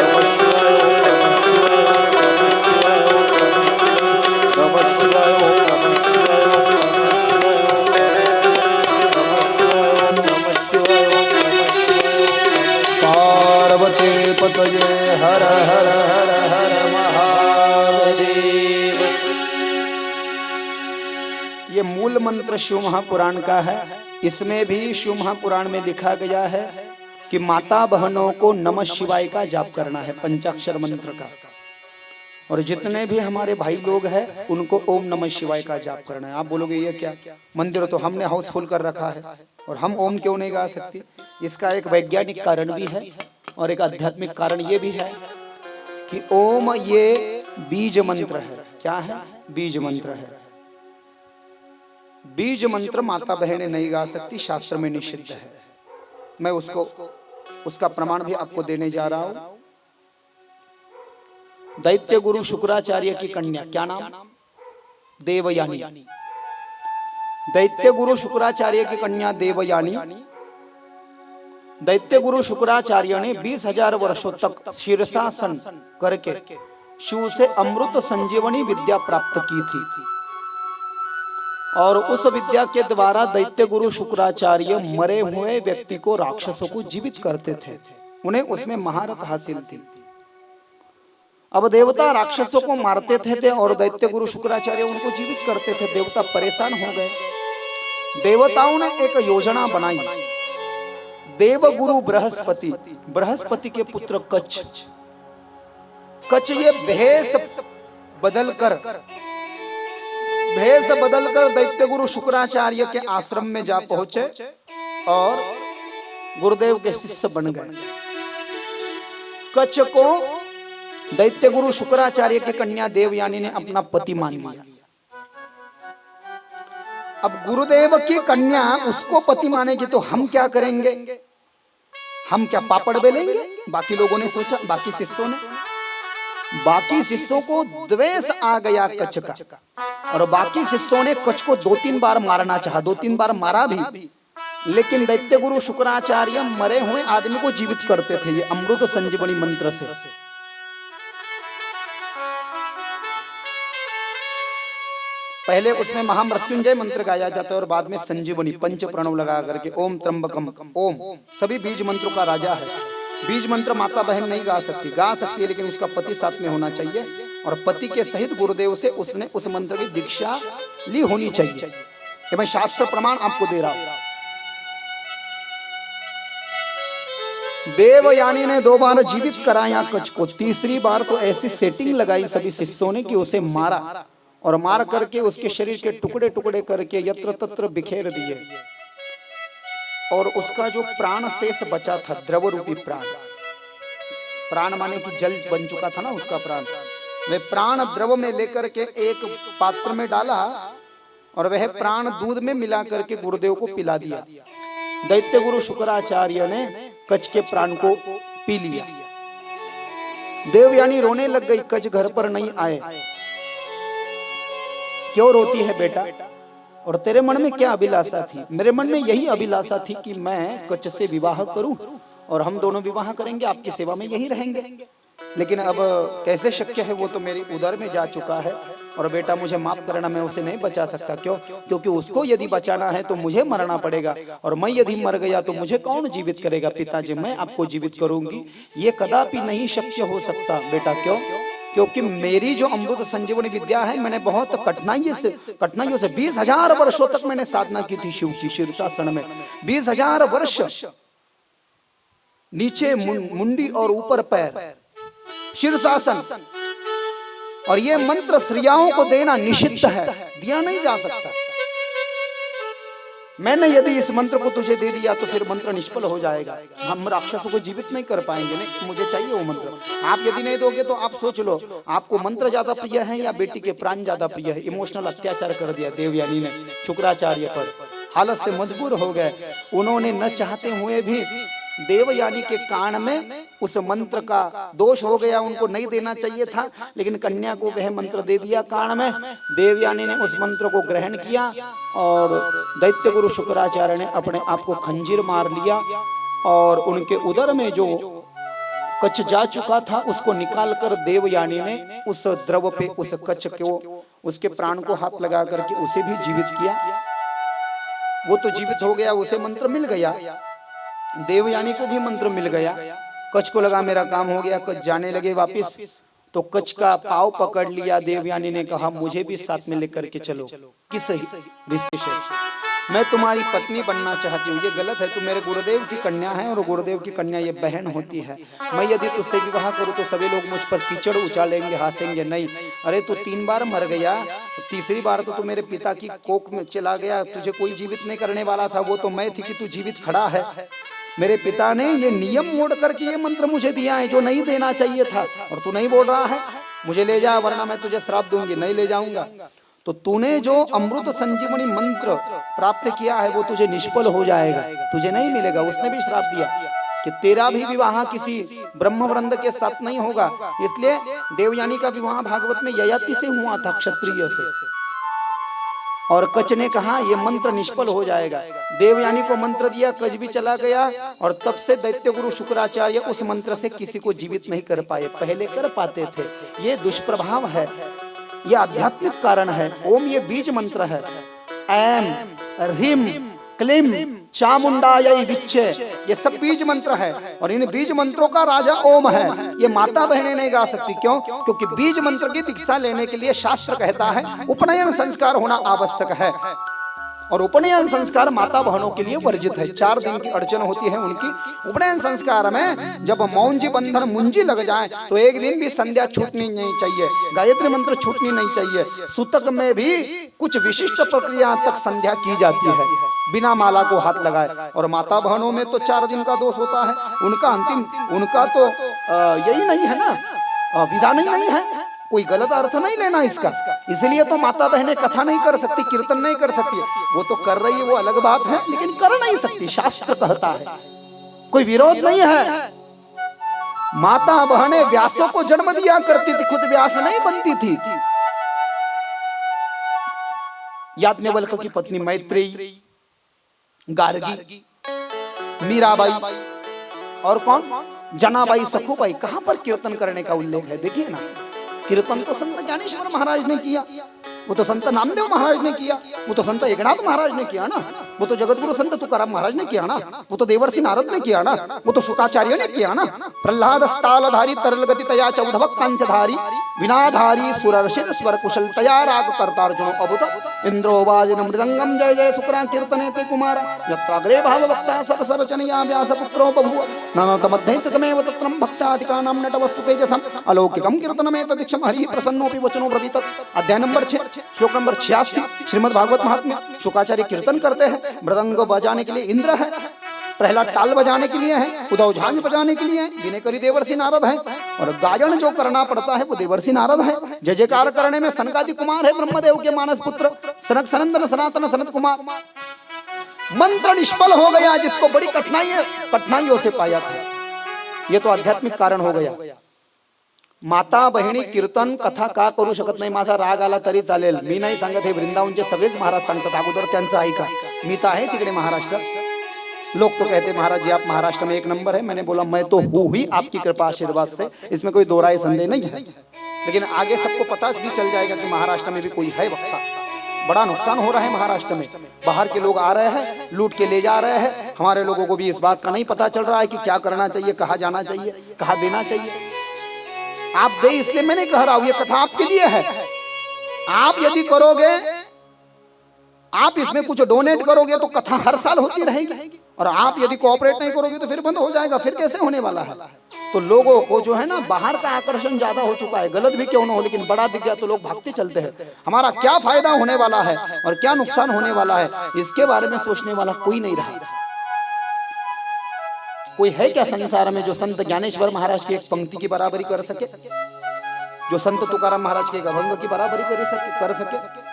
ये मूल मंत्र शिव महापुराण का है। इसमें भी शिव महापुराण में लिखा गया है कि माता बहनों को नमः शिवाय का जाप करना है, पंचाक्षर मंत्र का। और जितने भी हमारे भाई लोग हैं उनको ओम नमः शिवाय का जाप करना है। आप बोलोगे ये क्या, मंदिर तो हमने हाउसफुल कर रखा है और हम ओम क्यों नहीं गा सकते? इसका एक वैज्ञानिक कारण भी है और एक आध्यात्मिक कारण ये भी है कि ओम ये बीज मंत्र है। क्या है? बीज मंत्र है। बीज मंत्र माता बहनें नहीं गा सकती, शास्त्र में निषिद्ध है। मैं उसका प्रमाण भी आपको देने जा रहा हूं। दैत्य गुरु शुक्राचार्य की कन्या, क्या नाम? देवयानी। दैत्य गुरु शुक्राचार्य की कन्या देवयानी। दैत्य गुरु शुक्राचार्य ने 20,000 वर्षों तक शीर्षासन करके शिव से अमृत संजीवनी विद्या प्राप्त की थी और उस विद्या के द्वारा दैत्य गुरु शुक्राचार्य मरे हुए व्यक्ति को, राक्षसों को जीवित करते थे। उन्हें उसमें महारत हासिल थी। अब देवता राक्षसों को मारते थे और दैत्य गुरु शुक्राचार्य उनको जीवित करते थे। देवता परेशान हो गए। देवताओं ने एक योजना बनाई। देवगुरु बृहस्पति के पुत्र कच्छ ये भेष बदलकर दैत्य गुरु शुक्राचार्य के आश्रम में जा पहुंचे और गुरुदेव के शिष्य बन गए। कच्छ को दैत्य गुरु शुक्राचार्य की कन्या देवयानी ने अपना पति मान लिया। अब गुरुदेव की कन्या उसको पति मानेगी तो हम क्या करेंगे? हम क्या पापड़ बेलेंगे? बाकी लोगों ने सोचा, बाकी शिष्यों को द्वेष आ गया कच्छ का और बाकी शिष्यों ने कच्छ को 2-3 बार मारना चाहा, 2-3 बार मारा भी, लेकिन दैत्य गुरु शुक्राचार्य मरे हुए आदमी को जीवित करते थे ये अमृत संजीवनी मंत्र से। पहले उसमें महामृत्युंजय मंत्र गाया जाता है और बाद में संजीवनी पंच प्रणव लगा करके ओम त्र्यंबकम ओम। सभी बीज मंत्रों का राजा है। बीज मंत्र माता बहन नहीं गा सकती है, लेकिन उसका पति साथ में होना चाहिए और पति के सहित गुरुदेव से उसने उस मंत्र की दीक्षा ली होनी चाहिए। ये मैं शास्त्र प्रमाण आपको दे रहा हूं। देवयानी ने 2 बार जीवित कराया कच्छ को। तीसरी बार तो ऐसी सेटिंग लगाई सभी शिष्यों ने कि उसे मारा और मार करके उसके शरीर के टुकड़े टुकड़े करके यत्र तत्र बिखेर दिए और उसका जो प्राण शेष बचा था, द्रव रूपी प्राण माने कि जल बन चुका था ना उसका प्राण, वे प्राण द्रव में लेकर के एक पात्र में डाला और वह प्राण दूध में मिला करके गुरुदेव को पिला दिया। दैत्य गुरु शुक्राचार्य ने कच्छ के प्राण को पी लिया। देवयानी रोने लग गई, कच्छ घर पर नहीं आए। क्यों रोती है बेटा? और तेरे मन में क्या अभिलाषा थी? मेरे मन में यही अभिलाषा थी कि मैं कच्छ से विवाह करूं और हम दोनों विवाह करेंगे, आपकी सेवा में यही रहेंगे। लेकिन अब कैसे शक्य है? वो तो मेरी उदर में जा चुका है और बेटा मुझे माफ करना, मैं उसे नहीं बचा सकता। क्यों? क्योंकि उसको यदि बचाना है तो मुझे मरना पड़ेगा और मैं यदि मर गया तो मुझे कौन जीवित करेगा? पिताजी मैं आपको जीवित करूंगी, ये कदापि नहीं शक्य हो सकता बेटा। क्यों? क्योंकि मेरी जो अमृत संजीवनी विद्या है, मैंने बहुत कठिनाइयों से 20,000 वर्षों तक मैंने साधना की थी शिव की शीर्षासन में। 20,000 वर्ष नीचे मुंडी और ऊपर पैर, शीर्षासन। और ये मंत्र स्त्रियों को देना निषिद्ध है, दिया नहीं जा सकता। मैंने यदि इस मंत्र को तुझे दे दिया तो फिर मंत्र निष्फल हो जाएगा, हम राक्षसों को जीवित नहीं कर पाएंगे। नहीं, मुझे चाहिए वो मंत्र। आप यदि नहीं दोगे तो आप सोच लो, आपको मंत्र ज्यादा प्रिय है या बेटी के प्राण ज्यादा प्रिय है? इमोशनल अत्याचार कर दिया देवयानी ने शुक्राचार्य पर। हालत से मजबूर हो गए। उन्होंने न चाहते हुए भी देवयानी के कान में उस मंत्र का दोष हो गया, उनको नहीं देना चाहिए था, लेकिन कन्या को वह मंत्र दे दिया कान में। देवयानी ने उस मंत्र को ग्रहण किया और दैत्य गुरु शुक्राचार्य ने अपने आप को खंजीर मार लिया और उनके उदर में जो कच्छ जा चुका था उसको निकालकर देवयानी ने उस द्रव पे उस कच्छ को, उसके प्राण को हाथ लगा करके उसे भी जीवित किया। वो तो जीवित हो गया, उसे मंत्र मिल गया, देवयानी को भी मंत्र मिल गया। कच्छ को लगा मेरा काम हो गया, कच्छ जाने लगे वापिस। तो कच का पाव पकड़ लिया। देवयानी ने कहा मुझे भी साथ में लेकर के चलो। किस रिश्ते से? मैं तुम्हारी पत्नी बनना चाहती हूँ। ये गलत है, तू मेरे गुरुदेव की कन्या है और गुरुदेव की कन्या ये बहन होती है। मैं यदि तुझसे विवाह करूँ तो सभी लोग मुझ पर कीचड़ उछालेंगे, हंसेंगे। नहीं, अरे तू 3 बार मर गया, तीसरी बार तो तू मेरे पिता की कोख में चला गया। तुझे कोई जीवित नहीं करने वाला था, वो तो मैं थी कि तू जीवित खड़ा है। मेरे पिता ने ये नियम मोड़ करके ये मंत्र मुझे दिया है जो नहीं देना चाहिए था, और तू नहीं बोल रहा है मुझे ले जा वरना मैं तुझे श्राप दूंगी। नहीं ले जाऊंगा। तो तूने जो अमृत संजीवनी मंत्र प्राप्त किया है वो तुझे निष्फल हो जाएगा, तुझे नहीं मिलेगा। उसने भी श्राप दिया कि तेरा भी विवाह किसी ब्रह्मवृंद के साथ नहीं होगा। इसलिए देवयानी का विवाह भागवत में ययाति से हुआ था, क्षत्रिय से। और कच ने कहा ये मंत्र निष्फल हो जाएगा। देवयानी को मंत्र दिया, कच भी चला गया। और तब से दैत्य गुरु शुक्राचार्य उस मंत्र से किसी को जीवित नहीं कर पाए, पहले कर पाते थे। ये दुष्प्रभाव है, ये आध्यात्मिक कारण है। ओम ये बीज मंत्र है। ऐम ह्रीम क्लीम चामुंडायै विच्चे, ये सब बीज मंत्र है। और इन बीज मंत्रों का राजा ओम है। ये माता बहनें नहीं गा सकती। क्यों? क्योंकि बीज मंत्र की दीक्षा लेने के लिए शास्त्र कहता है उपनयन संस्कार होना आवश्यक है। और उपनयन संस्कार माता बहनों के लिए वर्जित है। 4 दिन की अड़चन होती है उनकी। उपनयन संस्कार में जब मौंजी बंधन मुंजी लग जाए तो एक दिन भी संध्या छूटनी नहीं चाहिए, गायत्री मंत्र छूटनी नहीं चाहिए। सूतक में भी कुछ विशिष्ट प्रक्रिया तक संध्या की जाती है बिना माला को हाथ लगाए। और माता बहनों में तो 4 दिन का दोष होता है। उनका अंतिम, उनका तो यही नहीं है ना, विधान ही नहीं है। कोई गलत अर्थ नहीं लेना इसका। इसलिए तो माता बहनें कथा नहीं कर सकती, कीर्तन नहीं कर सकती। वो तो कर रही है, वो अलग बात है, लेकिन कर नहीं सकती। शास्त्र कहता है, कोई विरोध नहीं है। माता बहनें व्यासों को जन्म दिया करती थी, खुद व्यास नहीं बनती थी। याज्ञवल्क्य की पत्नी मैत्रेयी, गार्गी, मीराबाई और कौन, जनाबाई, सखुबाई, कहां पर कीर्तन करने का उल्लेख है? देखिए ना, कीर्तन तो संत ज्ञानेश्वर महाराज ने किया, वो तो संत नामदेव महाराज ने किया, वो तो संत एकनाथ महाराज ने किया ना, वो तो जगतगुरु संत तुकाराम महाराज ने किया ना, वो तो देवर्षि नारद ने किया ना, वो तो शुकाचार्य ने किया ना। प्रहलाद स्थालधारी तरल गति तया चौधवक कांस्यधारी विनाधारी सुरर्षिर स्वर कुशल तया राग कर्तार्जुन अभुत इंद्रो वाजिन मृदंगम जय जय शुक्रा कीर्तने ते कुमार यत्राग्रे भाव वक्ता सब सरचनया व्यास पुत्रो बभूव ननत मध्यैतमेव तत्रम भक्तादिकानां नटवस्तु तेजसम अलौकिकम कीर्तनमेत दीक्षम हरि प्रसन्नोपि वचनो ब्रवीत। अध्याय नंबर 6 श्लोक नंबर 86 श्रीमद् भागवत महात्म्य। शुकाचार्य कीर्तन करते हैं। मृदंग बजाने के लिए इंद्र है, प्रहलाद ताल बजाने के लिए है, उद्धव झांझ बजाने के लिए है, विनयकरी देवर्षि नारद है, और गायन जो करना पड़ता है वो देवर्षि नारद है। जय जयकार करने में सनकादि कुमार है, ब्रह्मदेव के मानस पुत्र सनक सनंदन सनातन सनत कुमार। मंत्र निष्फल हो गया जिसको बड़ी कठिनाइयों से पाया था। ये तो आध्यात्मिक कारण हो गया। माता बहिणी कीर्तन कथा का करू शकत नाही? माझा राग आला तरी चालेल, मी नाही सांगत, हे वृंदावनचे सगळेच महाराज सांगतात, अगोदर त्यांचं ऐका। मी तर आहे तिकडे महाराष्ट्रात। लोग तो कहते महाराज जी आप महाराष्ट्र में 1 नंबर है। मैंने बोला मैं तो हूँ ही आपकी कृपा आशीर्वाद से, इसमें कोई दोहराए संदेह नहीं है। लेकिन आगे सबको पता भी चल जाएगा कि महाराष्ट्र में भी कोई है वक्ता। बड़ा नुकसान हो रहा है महाराष्ट्र में। बाहर के लोग आ रहे हैं, लूट के ले जा रहे हैं। हमारे लोगों को भी इस बात का नहीं पता चल रहा है कि क्या करना चाहिए, कहाँ जाना चाहिए, कहाँ देना चाहिए। आप दे इसलिए मैं नहीं कह रहा हूं, ये कथा आपके लिए है। आप यदि करोगे, आप इसमें कुछ डोनेट करोगे तो कथा हर साल होती रहेगी। और आप यदि कोऑपरेट नहीं करोगे तो फिर बंद हो जाएगा। फिर कैसे होने वाला है? तो लोगों को जो है ना, बाहर का आकर्षण ज्यादा हो चुका है। गलत भी क्यों ना हो, लेकिन बड़ा दिख गया तो लोग भागते चलते हैं। हमारा क्या फायदा होने वाला है और क्या नुकसान होने वाला है, इसके बारे में सोचने वाला कोई नहीं रहा। कोई है क्या संसार में जो संत ज्ञानेश्वर महाराज की एक पंक्ति की बराबरी कर सके, जो संत तुकाराम महाराज के एक अभंग की बराबरी कर सके?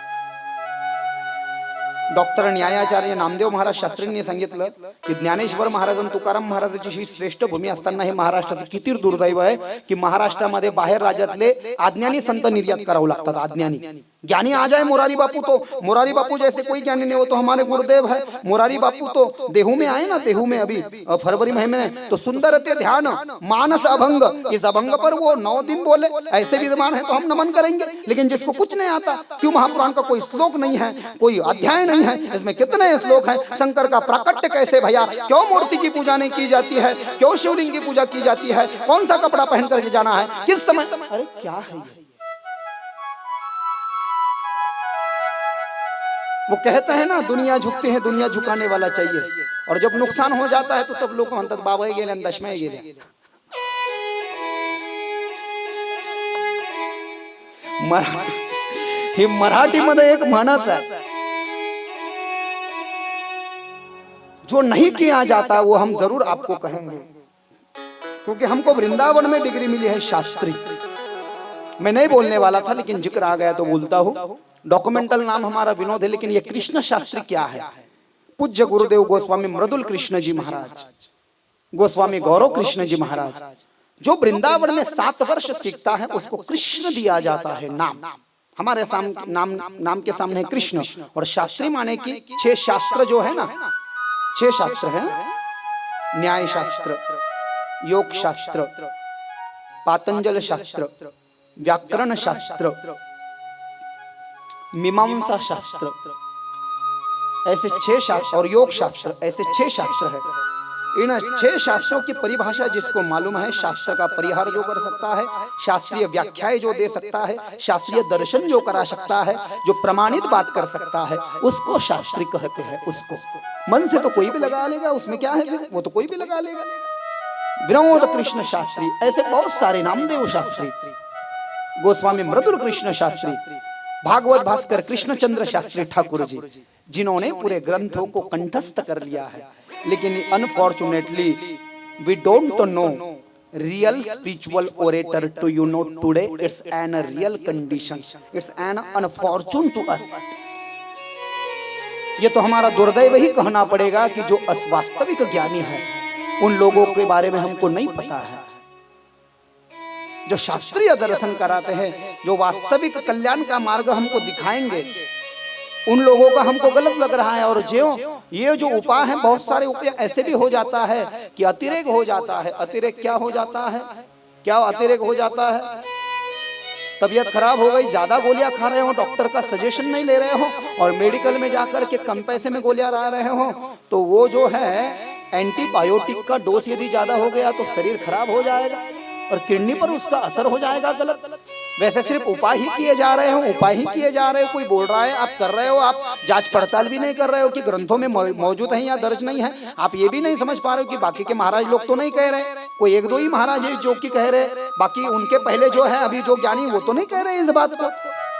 डॉक्टर न्यायाचार्य नामदेव महाराज शास्त्रींनी सांगितलं की ज्ञानेश्वर महाराज आणि तुकाराम महाराजांची ही श्रेष्ठ भूमी असताना हे महाराष्ट्राचं किती दुर्दैव आहे की महाराष्ट्रामध्ये बाहेर राज्यातले अज्ञानी संत निर्यात करावं लागतात। अज्ञानी ज्ञानी आ जाए मोरारी बापू, तो मोरारी बापू जैसे कोई ज्ञानी नहीं, वो तो हमारे गुरुदेव है। मोरारी बापू तो देहू में आए ना, देहू में अभी फरवरी महीने में, तो सुंदर ध्यान मानस अभंग, इस अभंग पर वो 9 दिन बोले। ऐसे विद्वान है तो हम नमन करेंगे। लेकिन जिसको कुछ नहीं आता, शिव महापुराण का कोई श्लोक नहीं है, कोई अध्याय नहीं है, इसमें कितने श्लोक हैं, शंकर का प्राकट्य कैसे भैया, क्यों मूर्ति की पूजा नहीं की जाती है, क्यों शिवलिंग की पूजा की जाती है, कौन सा कपड़ा पहन करके जाना है, किस समय, अरे क्या है ये? वो कहते हैं ना, दुनिया झुकती है, दुनिया झुकाने वाला चाहिए। और जब नुकसान हो जाता है तो तब लोग म्हणतात बाबा गेले आणि दशमे गेले। हे मराठी मध्ये एक म्हणच आहे, जो नहीं किया जाता वो हम जरूर आपको कहेंगे, क्योंकि हमको वृंदावन में डिग्री मिली है शास्त्री। मैं नहीं बोलने वाला था लेकिन जिक्र आ गया तो बोलता हूँ। डॉक्यूमेंटल नाम हमारा विनोद है, लेकिन ये कृष्ण शास्त्री क्या है? पूज्य गुरुदेव गोस्वामी मृदुल कृष्ण जी महाराज, गोस्वामी गौरव कृष्ण जी महाराज, जो वृंदावन में 7 वर्ष सीखता है उसको कृष्ण दिया जाता है नाम। हमारे नाम के सामने कृष्ण, और शास्त्री माने कि 6 शास्त्र जो है ना, 6 शास्त्र है, न्याय शास्त्र, योग शास्त्र, पातंजल शास्त्र, व्याकरण शास्त्र, मीमांसा शास्त्र, ऐसे 6 शास्त्र, और योग शास्त्र, ऐसे 6 शास्त्र है। इन 6 शास्त्रों की परिभाषा जिसको मालूम है, शास्त्र का परिहार जो कर सकता है, शास्त्रीय व्याख्याएं जो दे सकता है, शास्त्रीय दर्शन जो करा सकता है, जो प्रमाणित बात कर सकता है, उसको शास्त्री कहते हैं। उसको मन से तो कोई भी लगा लेगा, उसमें क्या है, वो तो कोई भी लगा लेगा। विनोद कृष्ण शास्त्री, ऐसे बहुत सारे, नामदेव शास्त्री, गोस्वामी मृदुल कृष्ण शास्त्री, भागवत भास्कर कृष्णचंद्र शास्त्री ठाकुर जी, जिन्होंने पूरे ग्रंथों को कंठस्थ कर लिया है। लेकिन unfortunately we don't know real spiritual orator to you know today, it's an real condition, it's an unfortune to us. ये तो हमारा दुर्दैव ही कहना पड़ेगा कि जो अवास्तविक ज्ञानी है उन लोगों के बारे में हमको नहीं पता है। जो शास्त्रीय दर्शन कराते हैं, जो वास्तविक कल्याण का मार्ग हमको दिखाएंगे, उन लोगों का हमको गलत लग रहा है। और ये जो उपाय है, बहुत सारे उपाय ऐसे भी हो जाता है कि अतिरेक हो जाता है। अतिरेक क्या हो जाता है, क्या अतिरेक हो जाता है? तबीयत खराब हो गई, ज्यादा गोलियां खा रहे हो, डॉक्टर का सजेशन नहीं ले रहे हो, और मेडिकल में जाकर के कम पैसे में गोलियां ला रहे हो, तो वो जो है एंटीबायोटिक का डोज यदि ज्यादा हो गया तो शरीर खराब हो जाएगा और किडनी पर उसका असर हो जाएगा गलत। वैसे सिर्फ उपाय ही किए जा रहे हो, उपाय ही किए जा रहे हो। कोई बोल रहा है, आप कर रहे हो, आप जांच पड़ताल भी नहीं कर रहे हो कि ग्रंथों में मौजूद है या दर्ज नहीं है। आप ये भी नहीं समझ पा रहे हो कि बाकी के महाराज लोग तो नहीं कह रहे, कोई 1-2 ही महाराज है जो कि कह रहे, बाकी उनके पहले जो है अभी जो ज्ञानी वो तो नहीं कह रहे इस बात को,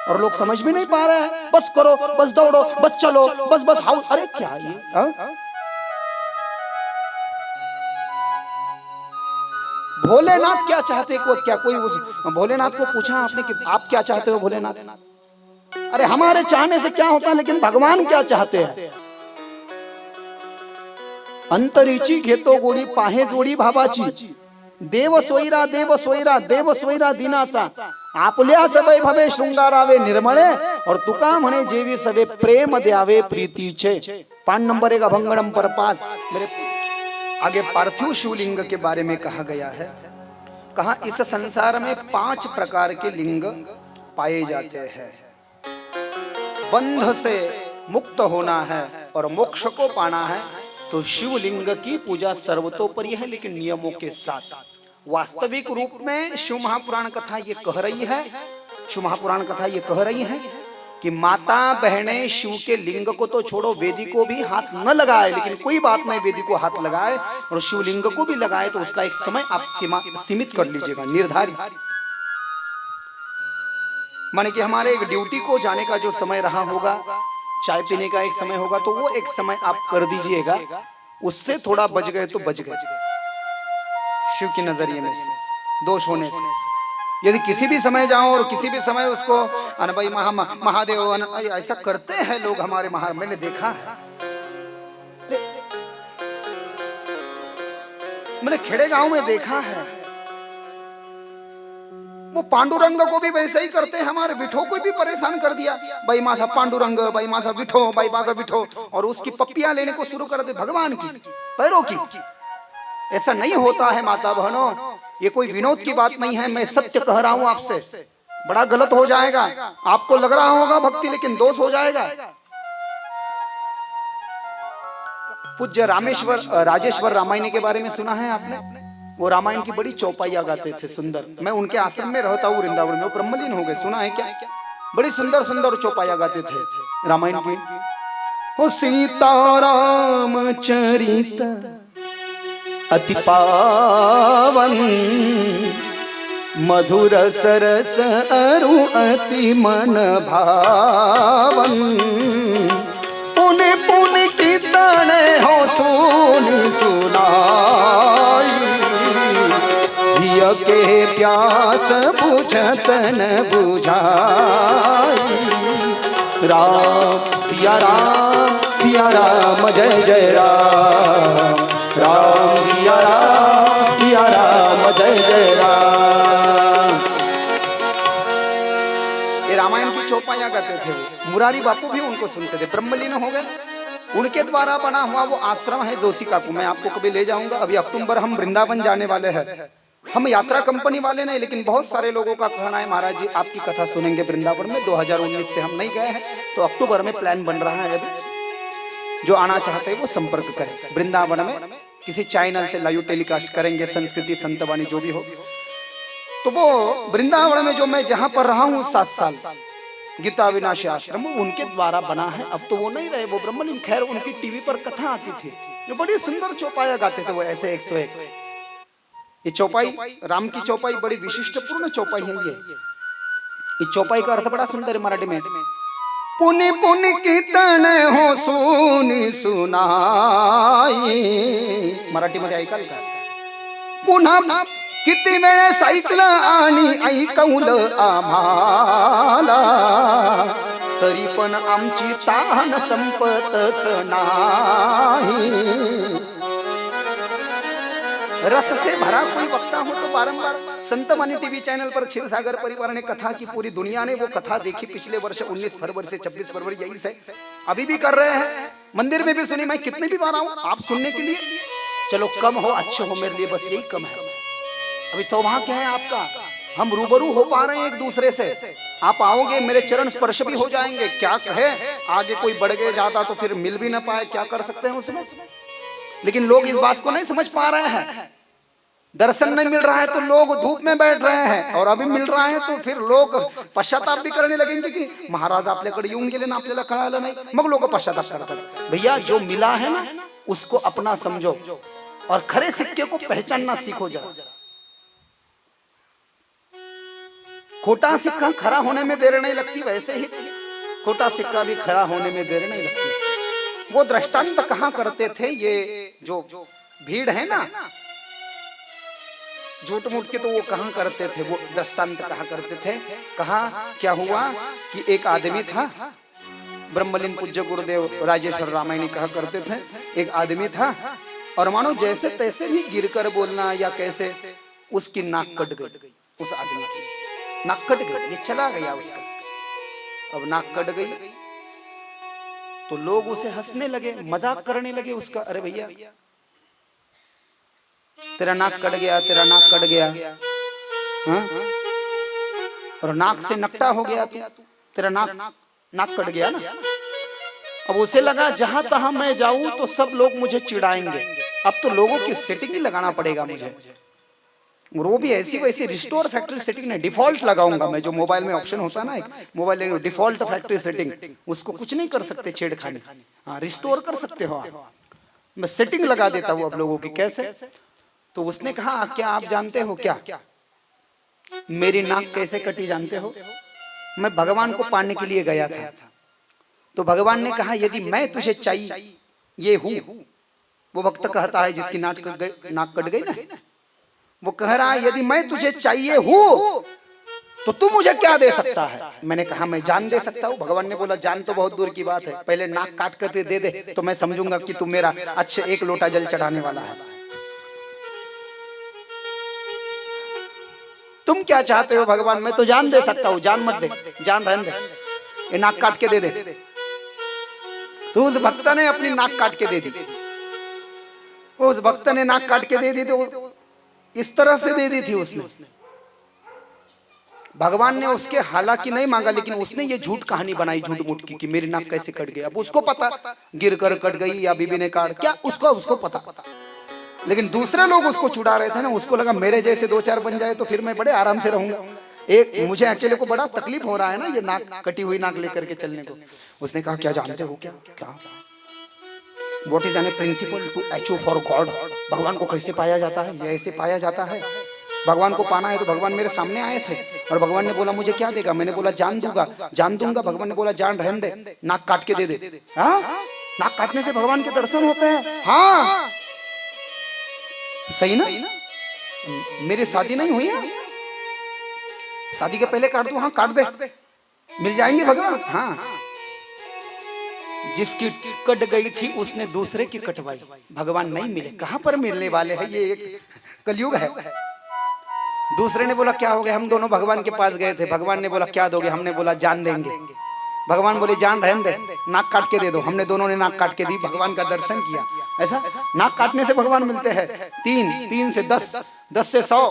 और लोग समझ भी नहीं पा रहे हैं। बस करो, बस दौड़ो, बस चलो, बस हाउस, अरे क्या ये भोलेनाथ क्या चाहते को, क्या कोई उस भोलेनाथ को पूछा आपने कि आप क्या चाहते हो भोलेनाथ? अरे हमारे चाहने से क्या होता है, लेकिन भगवान क्या चाहते हैं? अंतरीची घेतो गोडी पाहे जोडी भावाची, देव सोयरा देव सोयरा देव सोयरा दिनाचा, आपल्या सवय भवे शृंगारावे निर्मळे, और तुका म्हणे जेवी सवे प्रेम द्यावे प्रीतीचे। 5 नंबर 1 अभंग नंबर 5। मेरे आगे पार्थिव शिवलिंग के बारे में कहा गया है। कहा इस संसार में 5 प्रकार के लिंग पाए जाते हैं। बंध से मुक्त होना है और मोक्ष को पाना है तो शिवलिंग की पूजा सर्वतोपरि है, लेकिन नियमों के साथ। वास्तविक रूप में शिव महापुराण कथा ये कह रही है, शिव महापुराण कथा ये कह रही है कि माता बहनें शिव के लिंग को तो छोड़ो, वेदी को भी हाथ न लगाए, लेकिन कोई बात नहीं, वेदी को हाथ लगाए और शिवलिंग को भी लगाए तो उसका एक समय आप सीमित कर लीजिएगा, निर्धारित। माने कि हमारे एक ड्यूटी को जाने का जो समय रहा होगा, चाय पीने का एक समय होगा, तो वो एक समय आप कर दीजिएगा। उससे थोड़ा बच गए तो बच गए शिव की नजरिए में से, दोष होने से। यदि किसी भी समय जाओ और किसी भी समय उसको भाई महादेव ऐसा करते हैं लोग हमारे मैंने देखा है, मैंने खेड़े गांव में देखा है। वो पांडुरंग को भी वैसे ही करते हैं, हमारे विठो को भी परेशान कर दिया, भाई मासा पांडुरंग, भाई मासा विठो, भाई मासा विठो, और उसकी पप्पियां लेने को शुरू कर दे भगवान की पैरों की। ऐसा नहीं होता है माता बहनों, ये कोई विनोद की बात नहीं है, मैं सत्य कह रहा हूं आपसे। बड़ा गलत हो जाएगा, आपको लग रहा होगा भक्ति, लेकिन दोष हो जाएगा। पूज्य राजेश्वर रामायणी के बारे में सुना है आपने? वो रामायण की बड़ी चौपाइयां गाते थे सुंदर। मैं उनके आश्रम में रहता हूँ वृंदावन में, वो ब्रह्मलीन हो गए, सुना है क्या? बड़ी सुंदर सुंदर चौपाइयां गाते थे रामायण की। ओ सीताराम चरित अति पावन, मधुर सरस अरु अति मन भावन, पुनि पुनि कीर्तन हो सुनि सुनाई, हिय के प्यास बुझत न बुझाई। राम सिया राम जय जय राम, राम सिया राम जय जय राम। ये रामायण की चौपाइयां गाते थे वो। मुरारी बापू भी उनको सुनते थे, ब्रह्मलीन हो गए। उनके द्वारा बना हुआ वो आश्रम है जोशी काकू, मैं आपको कभी ले जाऊंगा। अभी अक्टूबर हम वृंदावन जाने वाले हैं। हम यात्रा कंपनी वाले नहीं, लेकिन बहुत सारे लोगों का कहना है महाराज जी आपकी कथा सुनेंगे वृंदावन में। 2019 से हम नहीं गए हैं, तो अक्टूबर में प्लान बन रहा है। अभी जो आना चाहते हैं वो संपर्क करें। वृंदावन में किसी चैनल से लाइव टेलीकास्ट करेंगे, संस्कृति संतवाणी जो भी हो। तो वो वृंदावन में जो मैं जहां पर रहा हूँ 7 साल, गीता विनाशी आश्रम, उनके द्वारा बना है। अब तो वो नहीं रहे, वो ब्रह्मलीन। खैर उनकी टीवी पर कथा आती थी, जो बड़ी सुंदर चौपाइयां गाते थे वो, ऐसे 101। ये चौपाई, राम की चौपाई बड़ी विशिष्टपूर्ण चौपाई है। ये चौपाई का अर्थ बड़ा सुंदर है मराठी में। पुनि पुनि कीर्तन हो सुनी सुनाई, मराठी मध्ये ऐकाल का? पुन्हा किती वेळ सायकल आणि ऐकवल आम्हाला, तरी पण आमची तान संपतच नाही। रस से भरा कोई वक्ता हो तो बारंबार। संतवाणी टीवी चैनल पर क्षीरसागर परिवार ने कथा की, पूरी दुनिया ने वो कथा देखी। पिछले वर्ष 19 फरवरी से 26 फरवरी यही से अभी भी कर रहे हैं। मंदिर में भी सुनी, मैं कितने भी बार आऊं आप सुनने के लिए। चलो कम हो अच्छे हो, मेरे लिए बस यही कम है। अभी सौभाग्य है आपका, हम रूबरू हो पा रहे हैं एक दूसरे से। आप आओगे, मेरे चरण स्पर्श भी हो जाएंगे। क्या कहे, आगे कोई बढ़ गए जाता तो फिर मिल भी ना पाए, क्या कर सकते हैं उसमें। लेकिन लोग इस बात को नहीं समझ पा रहे हैं। दर्शन नहीं मिल रहा है तो लोग धूप में बैठ रहे हैं, और अभी मिल रहा है तो फिर लोग पश्चाताप भी करने लगेंगे कि महाराज आपल्याकडे येऊन गेले ना, आपल्याला कळालं नाही। मग लोग पश्चाताप करतात। भैया जो मिला है ना उसको अपना समझो, और खरे सिक्के को पहचानना सीखो जरा। खोटा सिक्का खरा होने में देर नहीं लगती, वैसे ही खोटा सिक्का भी खरा होने में देर नहीं लगती। वो दृष्टांत कहाँ करते थे, ये जो भीड़ है ना झूठ मूठ के, तो वो कहाँ करते थे, वो दृष्टांत कहाँ करते थे। कहा क्या हुआ कि एक आदमी था, ब्रह्मलीन पूज्य गुरुदेव राजेश्वर रामायणी कहा करते थे, एक आदमी था और मानो जैसे तैसे भी गिरकर बोलना या कैसे, उसकी नाक कट गई। उस आदमी की नाक कट गई, ये चला गया उसका। अब नाक कट गई तो लोग उसे हंसने लगे, मजाक करने लगे उसका। अरे भैया तेरा नाक कट गया, तेरा नाक कट गया, हाँ? और नाक से नकटा हो गया तू, तेरा नाक कट गया ना। अब उसे लगा जहां तहां मैं जाऊं तो सब लोग मुझे चिढ़ाएंगे, अब तो लोगों की सेटिंग ही लगाना पड़ेगा मुझे। और वो भी ऐसी वैसी रिस्टोर फैक्ट्री सेटिंग नहीं, डिफॉल्ट लगाऊंगा मैं। जो मोबाइल में ऑप्शन होता है ना, एक मोबाइल में डिफॉल्ट फैक्ट्री सेटिंग, उसको कुछ नहीं कर सकते छेड़खानी। हाँ रिस्टोर कर सकते हो आप, मैं सेटिंग लगा देता हूँ अब लोगों की। कैसे? तो उसने कहा क्या आप जानते हो क्या मेरी नाक कैसे कटी जानते हो? मैं भगवान को पाने के लिए गया था, तो भगवान ने कहा यदि मैं तुझे चाहिए हूँ, वो भक्त कहता है जिसकी नाक कट गई ना, वो कह रहा है यदि मैं तुझे चाहिए हूँ तो तू मुझे क्या दे सकता है? मैंने कहा मैं जान दे सकता हूँ। भगवान ने बोला जान तो बहुत दूर की बात है, पहले नाक काट कर दे दे तो मैं समझूंगा कि तू मेरा अच्छे 1 लोटा जल चढ़ाने वाला है। तुम क्या चाहते हो भगवान? मैं तो जान दे सकता हूँ, जान मत दे, जान रहने दे, ये नाक काट के दे दे। तो उस भक्त ने अपनी नाक काट के दे दी। उस भक्त ने नाक काट के दे दी तो इस तरह से दे दी थी उसने। भगवान ने उसके हालांकि नहीं मांगा, लेकिन उसने ये झूठ कहानी बनाई, झूठ मूठ की, कि मेरी नाक कैसे कट गई। अब उसको पता गिर कर कट गई या बीबी ने काट, क्या उसको पता। लेकिन दूसरे लोग उसको छुड़ा रहे थे ना, उसको लगा मेरे जैसे 2-4 बन जाए तो फिर मैं बड़े आराम से रहूंगा। एक मुझे अकेले को बड़ा तकलीफ हो रहा है ना, ये नाक कटी हुई नाक लेकर के चलने को। उसने कहा क्या जानते हो क्या what is an principle to achieve for God? भगवान को कैसे पाया जाता है? ये ऐसे पाया जाता है। भगवान को पाना है तो भगवान मेरे सामने आए थे और भगवान ने बोला मुझे क्या देगा? मैंने बोला जान दूंगा, जान दूंगा। भगवान ने बोला जान रहने दे, नाक काट के दे दे। हाँ, नाक काटने से भगवान के दर्शन होते हैं। हाँ सही ना? मेरी शादी नहीं हुई है, शादी के पहले काट दूं? हाँ काट दे, मिल जाएंगे भगवान। हाँ, जिसकी कट गई थी उसने दूसरे की कटवाई, भगवान नहीं मिले। कहां पर मिलने वाले हैं? ये एक कलयुग है। दूसरे ने बोला क्या हो गया? हम दोनों भगवान के पास गए थे। भगवान ने बोला क्या दोगे? हमने बोला जान देंगे। भगवान बोले जान रहने दे, नाक काट के दे दो। हमने दोनों ने नाक काट के दी, भगवान का दर्शन किया। ऐसा नाक काटने से भगवान मिलते हैं। 3 से 10, 10 से 100,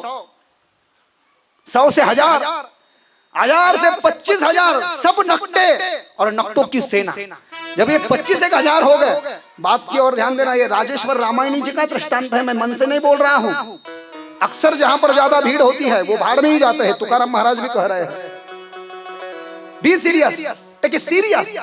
100 से 1000, 1000 से 25,000, सब नकटे और नकटों की सेना। जब ये 25,000 हो गए, बात की और ध्यान देना, ये राजेश्वर रामायणी जी का दृष्टांत है, मैं मन से नहीं बोल रहा हूँ। अक्सर जहां पर ज्यादा भीड़ होती है वो भाड़ में ही जाते हैं। तुकाराम महाराज भी कह रहे हैं be serious, take it serious.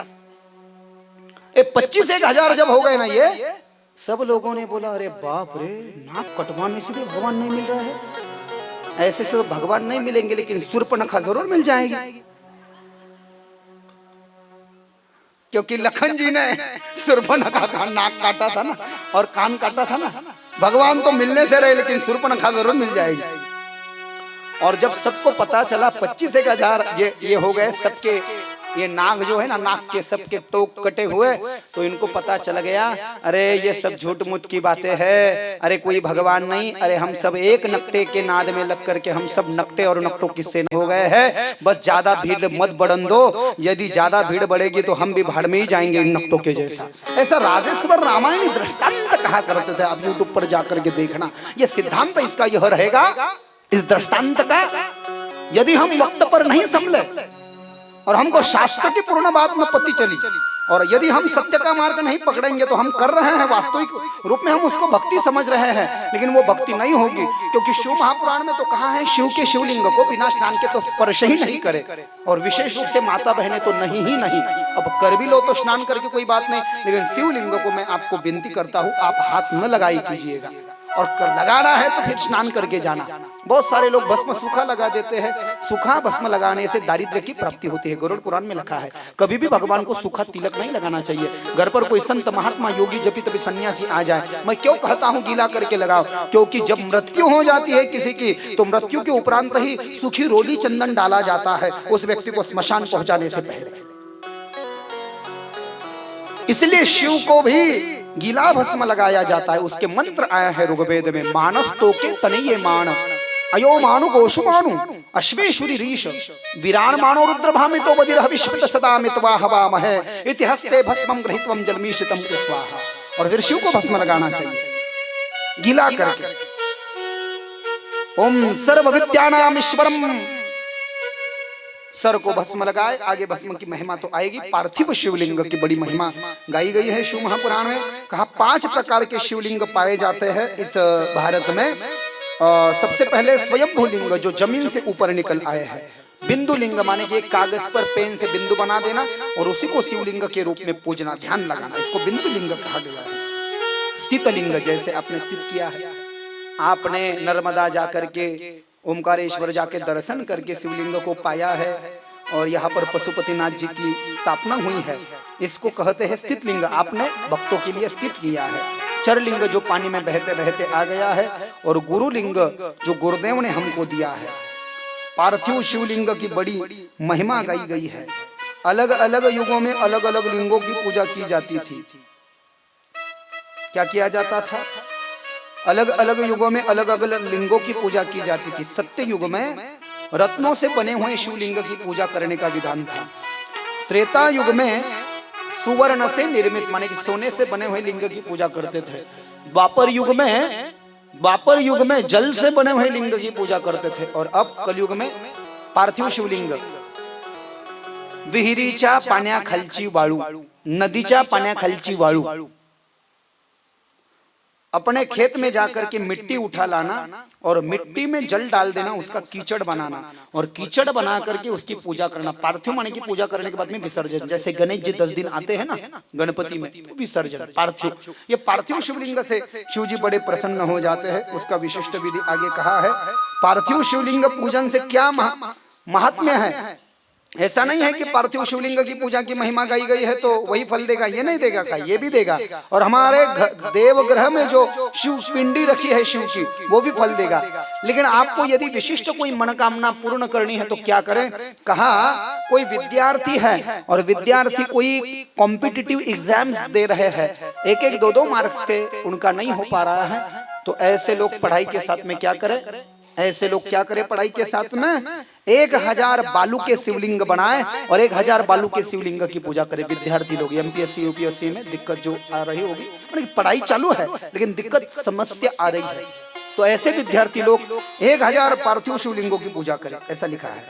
25,000 जब हो गए ना, ये सब लोगों ने बोला अरे बाप रे, नाक कटवाने से भी भगवान नहीं मिल रहा है। ऐसे से भगवान नहीं मिलेंगे, लेकिन शूर्पणखा जरूर मिल जाएगी, क्योंकि लखन जी ने शूर्पणखा का नाक काटा था ना और कान काटा था ना। भगवान तो मिलने से रहे, लेकिन शूर्पणखा जरूर मिल जाएगी। और जब सबको पता चला 25,000 ये हो गए, सबके ये नाग जो है ना, नाक के सबके टोक कटे हुए, तो इनको पता चल गया अरे ये सब झूठ मूठ की बातें हैं, अरे कोई भगवान नहीं, अरे हम सब एक नकटे के नाद में लग करके हम सब नकटे और नकटों की सेना हो गए हैं। बस ज्यादा भीड़ मत बढ़न दो, यदि ज्यादा भीड़ बढ़ेगी तो हम भी भाड़ में ही जाएंगे इन नकटों के जैसा। ऐसा राजेश्वर रामायणी दृष्टांत कहा करते थे। आप यूट्यूब पर जाकर के देखना, ये सिद्धांत इसका यह रहेगा, इस दृष्टांत का। यदि हम वक्त पर नहीं संभले और हमको शास्त्र की पूर्ण बात में पति चली, और यदि हम सत्य का मार्ग नहीं पकड़ेंगे तो हम कर रहे हैं वास्तविक रूप में, हम उसको भक्ति समझ रहे हैं, लेकिन वो भक्ति नहीं होगी। क्योंकि शिव महापुराण में तो कहा है शिव के शिवलिंग को बिना स्नान के तो स्पर्श ही नहीं करे, और विशेष रूप से माता बहनें तो नहीं ही नहीं। अब कर भी लो तो स्नान करके कोई बात नहीं, लेकिन शिवलिंग को मैं आपको विनती करता हूँ आप हाथ न लगाई कीजिएगा, और लगाना है तो फिर स्नान करके जाना। बहुत सारे लोग भस्म सूखा लगा देते हैं। सूखा भस्म लगाने से दारिद्र्य की प्राप्ति होती है, गरुड़ पुराण में लिखा है। कभी भी भगवान को सूखा तिलक नहीं लगाना चाहिए। घर पर कोई संत महात्मा योगी जपी तभी सन्यासी आ जाए, मैं क्यों कहता हूँ गीला करके लगाओ? क्योंकि जब मृत्यु हो जाती है किसी की, तो मृत्यु के उपरांत ही सूखी रोली चंदन डाला जाता है उस व्यक्ति को स्मशान पहुंचाने से पहले। इसलिए शिव को भी गीला भस्म लगाया जाता है। उसके मंत्र आया है ऋग्वेद में, मानस तो के तनये मान, अयो मानु गोशु मानु, अश्वेशुरी रीश, विराण मानो रुद्रभामि तो बदिरह विश्वत सदा मित्वा हवामहे, इति हस्ते भस्मं गृहीत्वं जलमीशितं कृत्वा। और फिर शिव को भस्म लगाना चाहिए गीला करके। ओम सर्व विद्यानाम ईश्वरम, सर को भस्म लगाए। आगे भस्म की महिमा तो आएगी। पार्थिव शिवलिंग की बड़ी महिमा गाई गई है शिव महापुराण में। कहा 5 प्रकार के शिवलिंग पाए जाते हैं इस भारत में। सबसे पहले स्वयंभू लिंग जो जमीन से ऊपर निकल आए हैं। बिंदु लिंग माने कि एक कागज पर पेन से बिंदु बना देना और उसी को शिवलिंग के रूप में पूजना, ध्यान लगाना, इसको बिंदु लिंग कहा गया है। स्थित लिंग जैसे आपने स्थित किया है, आपने नर्मदा जाकर के ओमकारेश्वर जाके दर्शन करके शिवलिंग को पाया है, और यहाँ पर पशुपतिनाथ जी की स्थापना हुई है, इसको कहते हैं स्थित लिंग। आपने भक्तों के लिए स्थित किया है। चर लिंग जो पानी में बहते बहते आ गया है, और गुरु लिंग जो गुरुदेव ने हमको दिया है। पार्थिव शिवलिंग की बड़ी महिमा गाई गई है। अलग अलग युगों में अलग अलग लिंगों की पूजा की जाती थी। क्या किया जाता था? अलग अलग युगों में अलग अलग लिंगों की पूजा की जाती थी। सत्य युग में रत्नों से बने हुए शिवलिंग की पूजा करने का विधान था। त्रेता युग में सुवर्ण से निर्मित माने कि सोने से बने हुए लिंग की पूजा करते थे। द्वापर युग में जल से बने हुए लिंग की पूजा करते थे। और अब कलयुग में पार्थिव शिवलिंग, विहिरीच्या पाण्याखालची वाळू, नदीच्या पाण्याखालची वाळू, अपने खेत में जाकर के मिट्टी उठा लाना और मिट्टी में जल डाल देना, उसका कीचड़ बनाना और कीचड़ बना करके उसकी पूजा करना। पार्थिव माने की पूजा करने के बाद में विसर्जन। जैसे गणेश जी 10 दिन आते हैं ना गणपति में, तो विसर्जन पार्थिव। ये पार्थिव शिवलिंग से शिव जी बड़े प्रसन्न हो जाते हैं। उसका विशिष्ट विधि आगे कहा है। पार्थिव शिवलिंग पूजन से क्या महात्म्य है। ऐसा नहीं है कि पार्थिव शिवलिंग की पूजा की महिमा गाई गई है तो वही फल देगा, ये नहीं देगा का, ये भी देगा। और हमारे देवग्रह में जो शिव पिंडी रखी है शिव की, वो भी फल देगा। लेकिन आपको यदि विशिष्ट कोई मनोकामना पूर्ण करनी है तो क्या करें। कहा कोई विद्यार्थी है और विद्यार्थी कोई कॉम्पिटिटिव एग्जाम्स दे रहे हैं, 1-1, 2-2 मार्क्स के उनका नहीं हो पा रहा है, तो ऐसे लोग पढ़ाई के साथ में क्या करें। ऐसे लोग क्या करें पढ़ाई के साथ में 1000 बालू के शिवलिंग बनाए और 1000 बालू के शिवलिंग की पूजा करें। विद्यार्थी लोग एमपीएससी यूपीएससी में दिक्कत जो आ रही होगी, पढ़ाई चालू है लेकिन दिक्कत समस्या आ रही है, तो ऐसे विद्यार्थी लोग 1000 पार्थिव शिवलिंगों की पूजा करें, ऐसा लिखा है।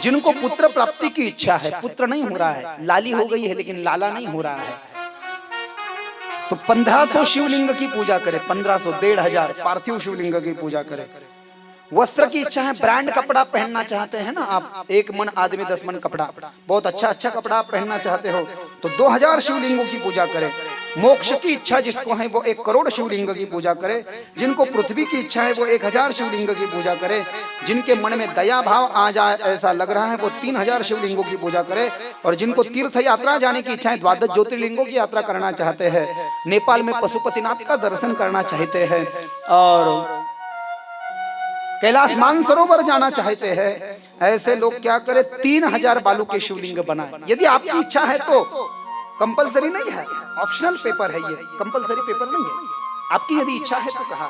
जिनको पुत्र प्राप्ति की इच्छा है, पुत्र नहीं हो रहा है, लाली हो गई है लेकिन लाला नहीं हो रहा है, तो 1500 शिवलिंग की पूजा करें। 1500 1500 पार्थिव शिवलिंग की पूजा करें। वस्त्र की इच्छा है, ब्रांड कपड़ा पहनना चाहते हैं ना आप, 1 मन आदमी 10 मन कपड़ा, बहुत अच्छा कपड़ा पहनना चाहते हो तो 2000 शिवलिंगों की पूजा करें। मोक्ष की इच्छा जिसको है वो 1 करोड़ शिवलिंग की पूजा करे। जिनको पृथ्वी की इच्छा है वो 1000 शिवलिंग की पूजा करे। जिनके मन में दया भाव आ जाए ऐसा लग रहा है वो 3000 शिवलिंगों की पूजा करे। और जिनको तीर्थ यात्रा जाने की इच्छा है, 12 ज्योतिर्लिंगों की यात्रा करना चाहते हैं, नेपाल में पशुपतिनाथ का दर्शन करना चाहते हैं और कैलाश मानसरोवर जाना चाहते हैं, ऐसे लोग क्या करें 3000 बालू के शिवलिंग बनाए। यदि आपकी इच्छा है तो कंपलसरी नहीं है, ऑप्शनल पेपर है, ये कंपलसरी पेपर नहीं है। आपकी यदि इच्छा है तो कहा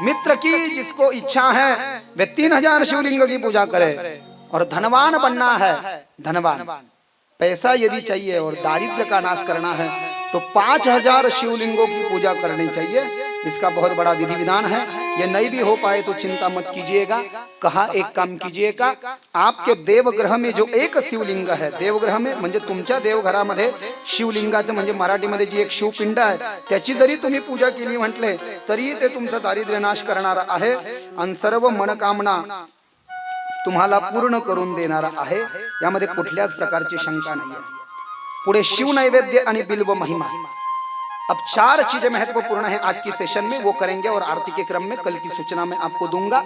मित्र की जिसको इच्छा है वे 3000 शिवलिंग की पूजा करे। और धनवान बनना है, धनवान पैसा यदि चाहिए और दारिद्र्य का नाश करना है तो 5000 शिवलिंगों की पूजा करनी चाहिए। इसका बहुत बड़ा विधि विधान है। ये नहीं भी हो पाए तो चिंता मत कीजिएगा। कहा एक काम कीजिएगा, आपके देवग्रह में जो एक शिवलिंग है, देवग्रह में म्हणजे तुमच्या देवघरामध्ये शिवलिंगाचं म्हणजे मराठीमध्ये जी एक शिवपिंड आहे त्याची जरी तुम्ही पूजा केली म्हटले तरी ते तुमचा दारिद्र्य नाश करणारा आहे आणि सर्व मनोकामना तुम्हाला पूर्ण करून देणारा आहे, यामध्ये कुठल्याच प्रकारची शंका नाही आहे। पुढे शिव नैवेद्य आणि बिल्व महिमा। अब 4 चीजें महत्वपूर्ण है आज की सेशन में, वो करेंगे और आरती के क्रम में कल की सूचना में आपको दूंगा।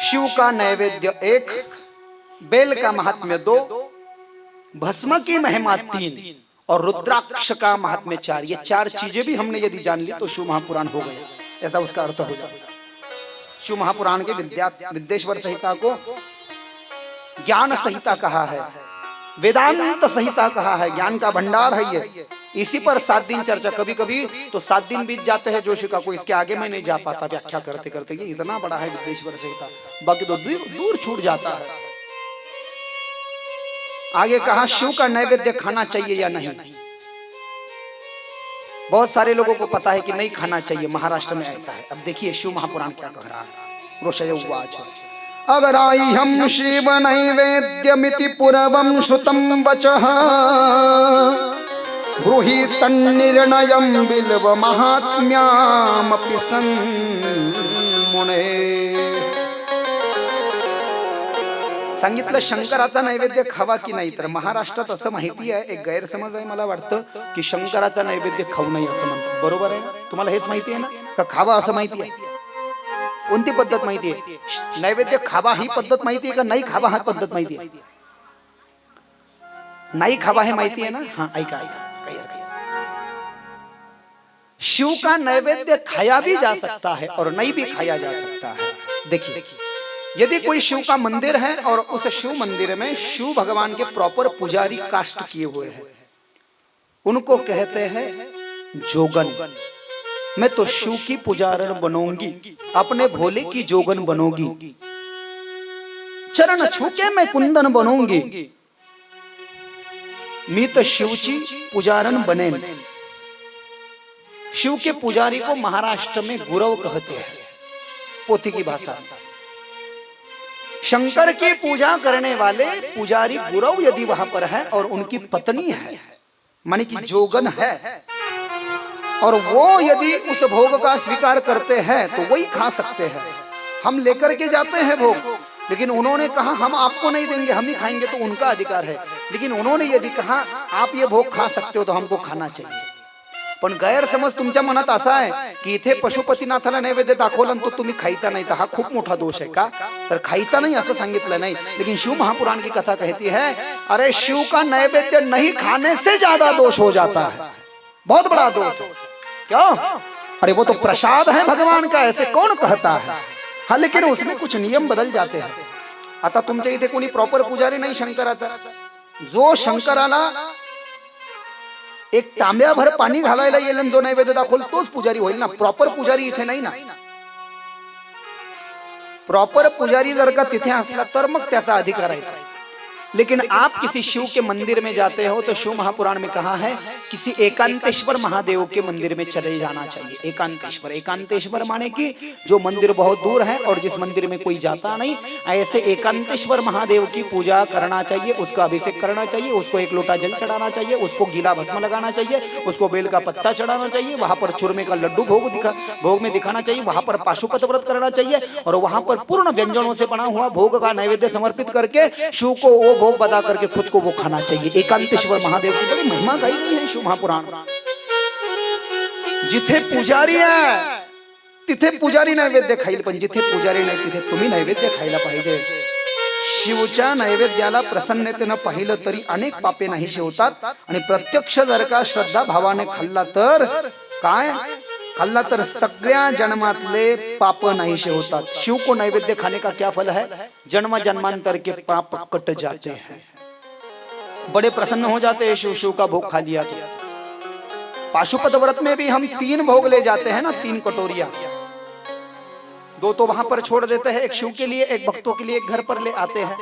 शिव का नैवेद्य 1, बेल का महात्म्य 2, भस्म की महिमा 3 और रुद्राक्ष का महात्म्य 4। ये 4 चीजें भी हमने यदि जान ली तो शिव महापुराण हो गया, ऐसा उसका अर्थ हो जाएगा। शिव महापुराण के विद्येश्वर संहिता को ज्ञान संहिता कहा है, वेदांत संहिता कहा है, ज्ञान का भंडार है ये। इसी पर 7 दिन चर्चा, कभी कभी तो 7 दिन बीत जाते हैं जोशी का को, इसके आगे मैं नहीं जा पाता व्याख्या करते करते। ये इतना बड़ा है विद्येश्वर संहिता, बाकी तो दूर छूट जाता है। आगे कहा शिव का नैवेद्य खाना चाहिए या नहीं। बहुत सारे लोगों को पता है कि नहीं खाना चाहिए, महाराष्ट्र में ऐसा है। अब देखिए शिव महापुराण क्या कह रहा है। ऋषय उवाच अगराह्यं शिव नैवेद्यमिति पुरवं श्रुतं वचः ब्रूहि तन्निर्णयं बिल्व महात्म्यामपि सन्मुने। सांगितलं शंकराचा नैवेद्य खावा की नाही, तर महाराष्ट्रात असं माहिती आहे, एक गैरसमज आहे मला वाटतं की शंकराचा नैवेद्य खाऊ नये असं म्हणतात। बरोबर आहे ना? तुम्हाला हेच माहिती आहे ना का खावा असं माहिती आहे? कोणती पद्धत माहिती आहे? नैवेद्य खावा ही पद्धत माहिती आहे का नाही खावा हा पद्धत माहिती आहे? नाही खावा है माहिती है ना? हाँ ऐका शिव का नैवेद्य खाया भी जा सकता है और नहीं भी खाया जा सकता है। देखिए यदि कोई शिव का मंदिर है और उस शिव मंदिर में शिव भगवान के प्रॉपर पुजारी कास्ट किए हुए हैं, उनको कहते हैं जोगन। मैं तो शिव की पुजारन बनूंगी, अपने भोले की जोगन बनोगी, चरण छूके मैं कुंदन बनूंगी, मी तो शिवची पुजारन बने। शिव के पुजारी को महाराष्ट्र में गुरव कहते हैं, पोथी की भाषा। शंकर की पूजा करने वाले पुजारी गुरव यदि वहां पर है और उनकी पत्नी है, माने कि जोगन है, और वो यदि उस भोग का स्वीकार करते हैं तो वही खा सकते हैं। हम लेकर के जाते हैं भोग, लेकिन उन्होंने कहा हम आपको नहीं देंगे, हम ही खाएंगे, तो उनका अधिकार है। लेकिन उन्होंने यदि कहा आप ये भोग खा सकते हो तो हमको खाना चाहिए। पण गैरसमज तुमच्या मनात असा आहे की इथे पशुपतीनाथाला नैवेद्य दाखवलं तो तुम्ही खायचा नाही, तर हा खूप मोठा दोष आहे का? तर खायचा नहीं असं सांगितलं नाही, लेकिन शिव महापुराण की कथा कहती है अरे शिव का नैवेद्य नहीं खाने से ज्यादा दोष हो जाता है, बहुत बड़ा दोष है। क्यों? अरे वो तो प्रसाद है भगवान का, ऐसे कौन कहता है? हाँ, लेकिन उसमें कुछ नियम बदल जाते हैं। आता तुमच्या इथे कोणी प्रॉपर पुजारी नाही शंकराचा, जो शंकराला एक तांब्याभर पाणी घालायला येईल आणि जो नैवेद्य दाखवल तोच पुजारी होईल ना। प्रॉपर पुजारी इथे नाही ना। प्रॉपर पुजारी जर का तिथे असला तर मग त्याचा अधिकार आहे। लेकिन आप किसी शिव के मंदिर में जाते हो तो शिव महापुराण में कहा है किसी एकांतेश्वर महादेव के मंदिर में चले जाना चाहिए। एकांतेश्वर, एकांतेश्वर माने कि जो मंदिर बहुत दूर है और जिस मंदिर में कोई जाता नहीं, ऐसे एकांतेश्वर महादेव की पूजा करना चाहिए, उसका अभिषेक करना चाहिए, उसको एक लोटा जल चढ़ाना चाहिए, उसको गीला भस्म लगाना चाहिए, उसको बेल का पत्ता चढ़ाना चाहिए, वहां पर चूरमे का लड्डू भोग में दिखाना चाहिए, वहां पर पाशुपत व्रत करना चाहिए और वहां पर पूर्ण व्यंजनों से बना हुआ भोग का नैवेद्य समर्पित करके शिव को वो भोग बता करके खुद को वो खाना चाहिए। एकांतेश्वर महादेव की बड़ी महिमा गाई गई है शिव महापुराण। जिथे पुजारी आहे तिथे पुजारी नैवेद्य खाईल, पण जिथे पुजारी नाही तिथे तुम्ही नैवेद्य खायला पाहिजे। शिवच्या नैवेद्याला प्रसन्नतेने पाहिलं तरी अनेक पापे नाहीशी होतात आणि प्रत्यक्ष जर का श्रद्धा भावाने खाल्ला तर काय खाल्ला तर सगळ्या जन्मातले पाप नाहीसे होतात। शिव को नैवेद्य खाने का क्या फल है? जन्म जन्मांतर के पाप कट जाते हैं, बड़े प्रसन्न हो जाते हैं। शिव का भोग खा लिया तो पाशुपत व्रत में भी हम 3 भोग ले जाते हैं ना, 3 कटोरियां, 2 तो वहां पर छोड़ देते हैं, एक शिव के लिए, एक भक्तों के लिए, एक घर पर ले आते हैं।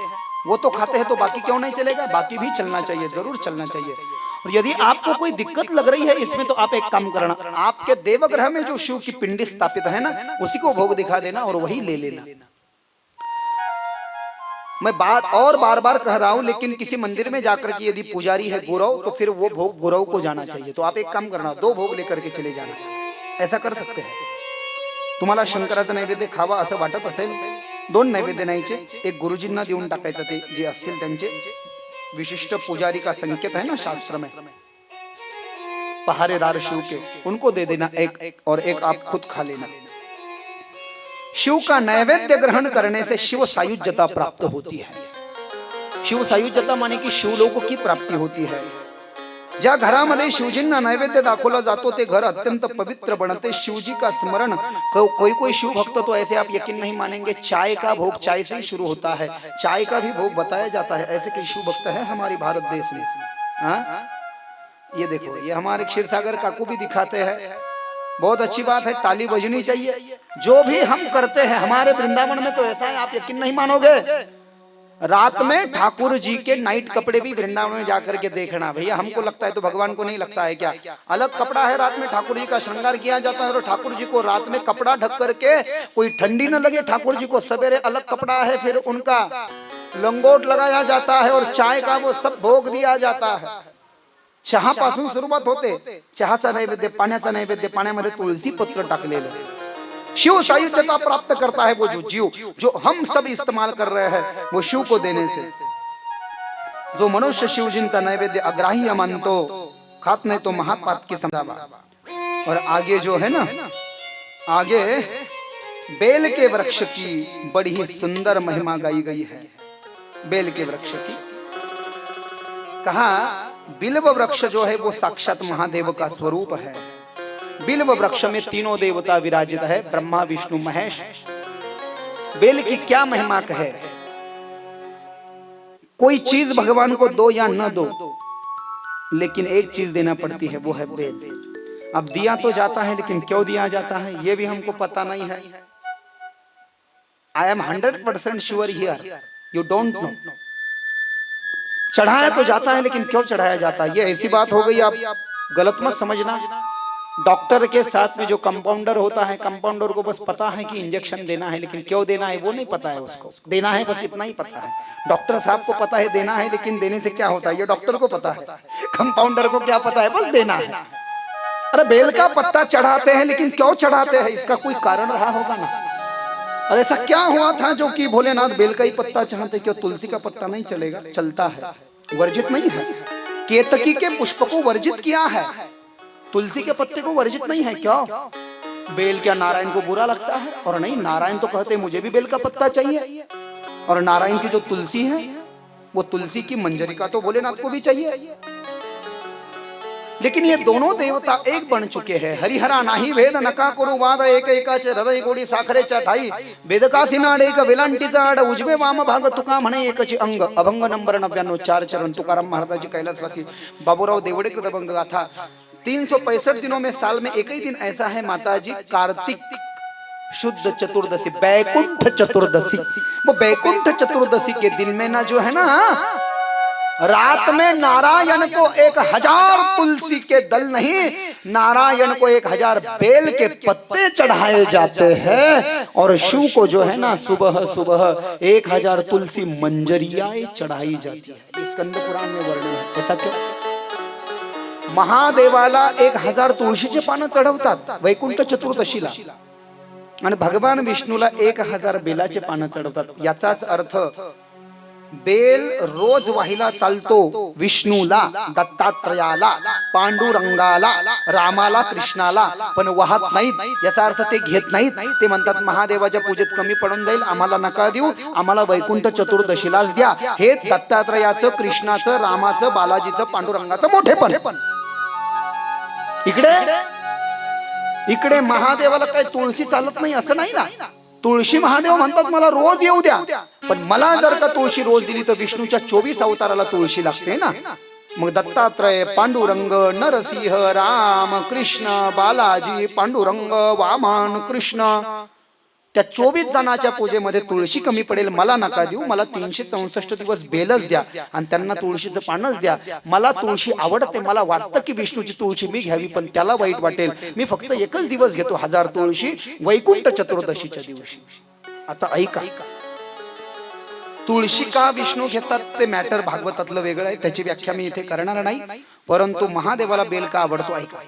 वो तो खाते हैं तो बाकी क्यों नहीं चलेगा? बाकी भी चलना चाहिए, जरूर चलना चाहिए। और यदि आपको कोई दिक्कत लग रही है इसमें तो आप एक काम करना, आपके देवग्रह में जो शिव की पिंडी स्थापित है ना, उसी को भोग दिखा देना और वही ले लेना। मैं बात और बार बार कह रहा हूं, लेकिन किसी मंदिर में जाकर के यदि पुजारी है गुरव तो फिर वो भोग गुरव को जाना चाहिए। तो आप एक काम करना, 2 भोग लेकर के चले जाना, ऐसा कर सकते हैं। तुम्हाला शंकराचं नैवेद्य खावा असं वाटत असेल, 2 नैवेद्य न्यायचे, एक गुरुजींना देऊन टाकायचं, ते जे असतील त्यांचे विशिष्ट पुजारी का संकेत है ना शास्त्र में, पहारेदार शिव के, उनको दे देना एक, और एक आप खुद खा लेना। शिव का नैवेद्य ग्रहण करने से शिव सायुज्यता प्राप्त होती है। शिव सायुज्यता माने की शिवलोक की प्राप्ति होती है। ज्या घरामध्ये शिवजींना नैवेद्य दाखवला जातो ते घर अत्यंत पवित्र बनते। शिवजी का स्मरण, कोई शिव भक्त तो ऐसे आप यकीन नहीं मानेंगे, चाय का भोग चाय से ही शुरू होता है, चाय का भी भोग बताया जाता है। ऐसे कई शिव भक्त है हमारे भारत देश में। हाँ, ये देखो, ये हमारे क्षीरसागर काकू भी दिखाते हैं, बहुत अच्छी बात है, ताली बजनी चाहिए। जो भी हम करते हैं हमारे वृंदावन में तो ऐसा है, आप यकीन नहीं मानोगे, रात में ठाकुर जी के नाइट कपड़े भी वृंदावन में जाकर के देखना। भैया हमको लगता है तो भगवान को नहीं लगता है क्या? अलग कपड़ा है, रात में ठाकुर जी का श्रृंगार किया जाता है और ठाकुर जी को रात में कपड़ा ढक करके कोई ठंडी न लगे ठाकुर जी को, सवेरे अलग कपड़ा है, फिर उनका लंगोट लगाया जाता है और चाय का वो सब भोग दिया जाता है। चहा पासून सुरुवात होते, चहाचा नैवेद्य, पाण्याचा नैवेद्य, पाण्यामध्ये तुलसी पत्र टाकलेलं। शिव सायुज्यता प्राप्त करता है वो जो जीव, जो हम सब इस्तेमाल कर रहे हैं वो शिव को देने से। जो मनुष्य शिवजींचा नैवेद्य अग्राह्य मानतो, खात नहीं तो महापात की समझावा। और आगे जो है ना, आगे बेल के वृक्ष की बड़ी ही सुंदर महिमा गाई गई है। बेल के वृक्ष की कहा, बिल्व वृक्ष जो है वो साक्षात महादेव का स्वरूप है। बिल्व वृक्ष में 3 देवता विराजित है, ब्रह्मा विष्णु महेश। बेल की क्या महिमा कहे, कोई चीज भगवान को दो या न दो, लेकिन एक चीज देना पड़ती है, वो है बेल। अब दिया तो जाता है लेकिन क्यों दिया जाता है ये भी हमको पता नहीं है। I am 100% sure here you don't know. चढ़ाया तो जाता है लेकिन क्यों चढ़ाया जाता है ये ऐसी बात हो गई, आप गलत मत समझना। डॉक्टर के साथ में जो कंपाउंडर होता है, कंपाउंडर को बस पता है कि इंजेक्शन देना है, लेकिन क्यों देना है वो नहीं पता है, उसको देना है बस इतना ही पता है। डॉक्टर साहब को पता है देना है, लेकिन देने से क्या होता है ये डॉक्टर को पता है, कंपाउंडर को क्या पता है, बस देना है। अरे बेल का पत्ता चढ़ाते हैं लेकिन क्यों चढ़ाते हैं, इसका कोई कारण रहा होगा ना। और ऐसा क्या हुआ था जो कि भोलेनाथ बेल का ही पत्ता चढ़ाते, क्यों तुलसी का पत्ता नहीं चलेगा? चलता है, वर्जित नहीं है। केतकी के पुष्प को वर्जित किया है, तुलसी के पत्ते को वर्जित नहीं है। क्यों? बेल क्या नारायण को बुरा लगता है? और नहीं, नारायण तो कहते मुझे भी बेल का पत्ता चाहिए, और नारायण की जो तुलसी है वो तुलसी की मंजरी का तो भोलेनाथ को भी चाहिए। लेकिन ये दोनों देवता एक बन चुके हैं। हरिहरा नाही भेद नका करू वाद एक एकाचे हृदय गोडी साखरेच्या ठाई वेदका सिनाड एक वेलांटीचा आड उजवे वाम भाग तुका म्हणे एकच अंग। अभंग नंबर 99 4 चरण तुकाराम महाराजांची कैलासवासी बाबूराव देवड़े कृत अभंग गाथा। 365 दिनों में साल में एक ही दिन ऐसा है माताजी, कार्तिक शुद्ध चतुर्दशी, बैकुंठ चतुर्दशी। वो बैकुंठ चतुर्दशी के दिन में ना जो है ना, रात में नारायण को 1000 तुलसी के दल नहीं, नारायण को 1000 बेल के पत्ते चढ़ाए जाते हैं, और शिव को जो है ना सुबह सुबह 1000 तुलसी मंजरियां चढ़ाई जाती है। स्कंद पुराण में वर्णन है। ऐसा क्यों? महादेवाला 1000 तुळशीचे पानं चढवतात वैकुंठ चतुर्दशीला, आणि भगवान विष्णूला 1000 बेलाचे पानं चढवतात। याचाच अर्थ बेल रोज वाहिला चालतो विष्णूला, दत्तात्रयाला, पांडुरंगाला, रामाला, कृष्णाला, पण वाहत नाहीत। याचा अर्थ ते घेत नाहीत। ते म्हणतात महादेवाच्या पूजेत कमी पडून जाईल, आम्हाला नका देऊ, आम्हाला वैकुंठ चतुर्दशीलाच द्या। हे दत्तात्रयाचं, कृष्णाचं, रामाचं, बालाजीचं, पांडुरंगाचं मोठेपण। इकडे महादेवाला काही तुळशी चालत नाही असं नाही ना। तुळशी महादेव म्हणतात मला रोज येऊ द्या, पण मला जर का तुळशी रोज दिली तर विष्णूच्या 24 अवताराला तुळशी लागते ना। मग दत्तात्रय, पांडुरंग, नरसिंह, राम, कृष्ण, बालाजी, पांडुरंग, वामन, कृष्ण, त्या 24 जणांच्या पूजेमध्ये तुळशी कमी पडेल, मला नका देऊ, मला 364 दिवस बेलच द्या, आणि त्यांना तुळशीचं पानच द्या। मला तुळशी आवडते, मला वाटतं की विष्णूची तुळशी मी घ्यावी, पण त्याला वाईट वाटेल, मी फक्त एकच दिवस घेतो 1000 तुळशी वैकुंठ चतुर्दशीच्या दिवशी। आता ऐका, तुळशी का विष्णू घेतात ते मॅटर भागवतातलं वेगळं आहे, त्याची व्याख्या मी इथे करणार नाही, परंतु महादेवाला बेल का आवडतो ऐका।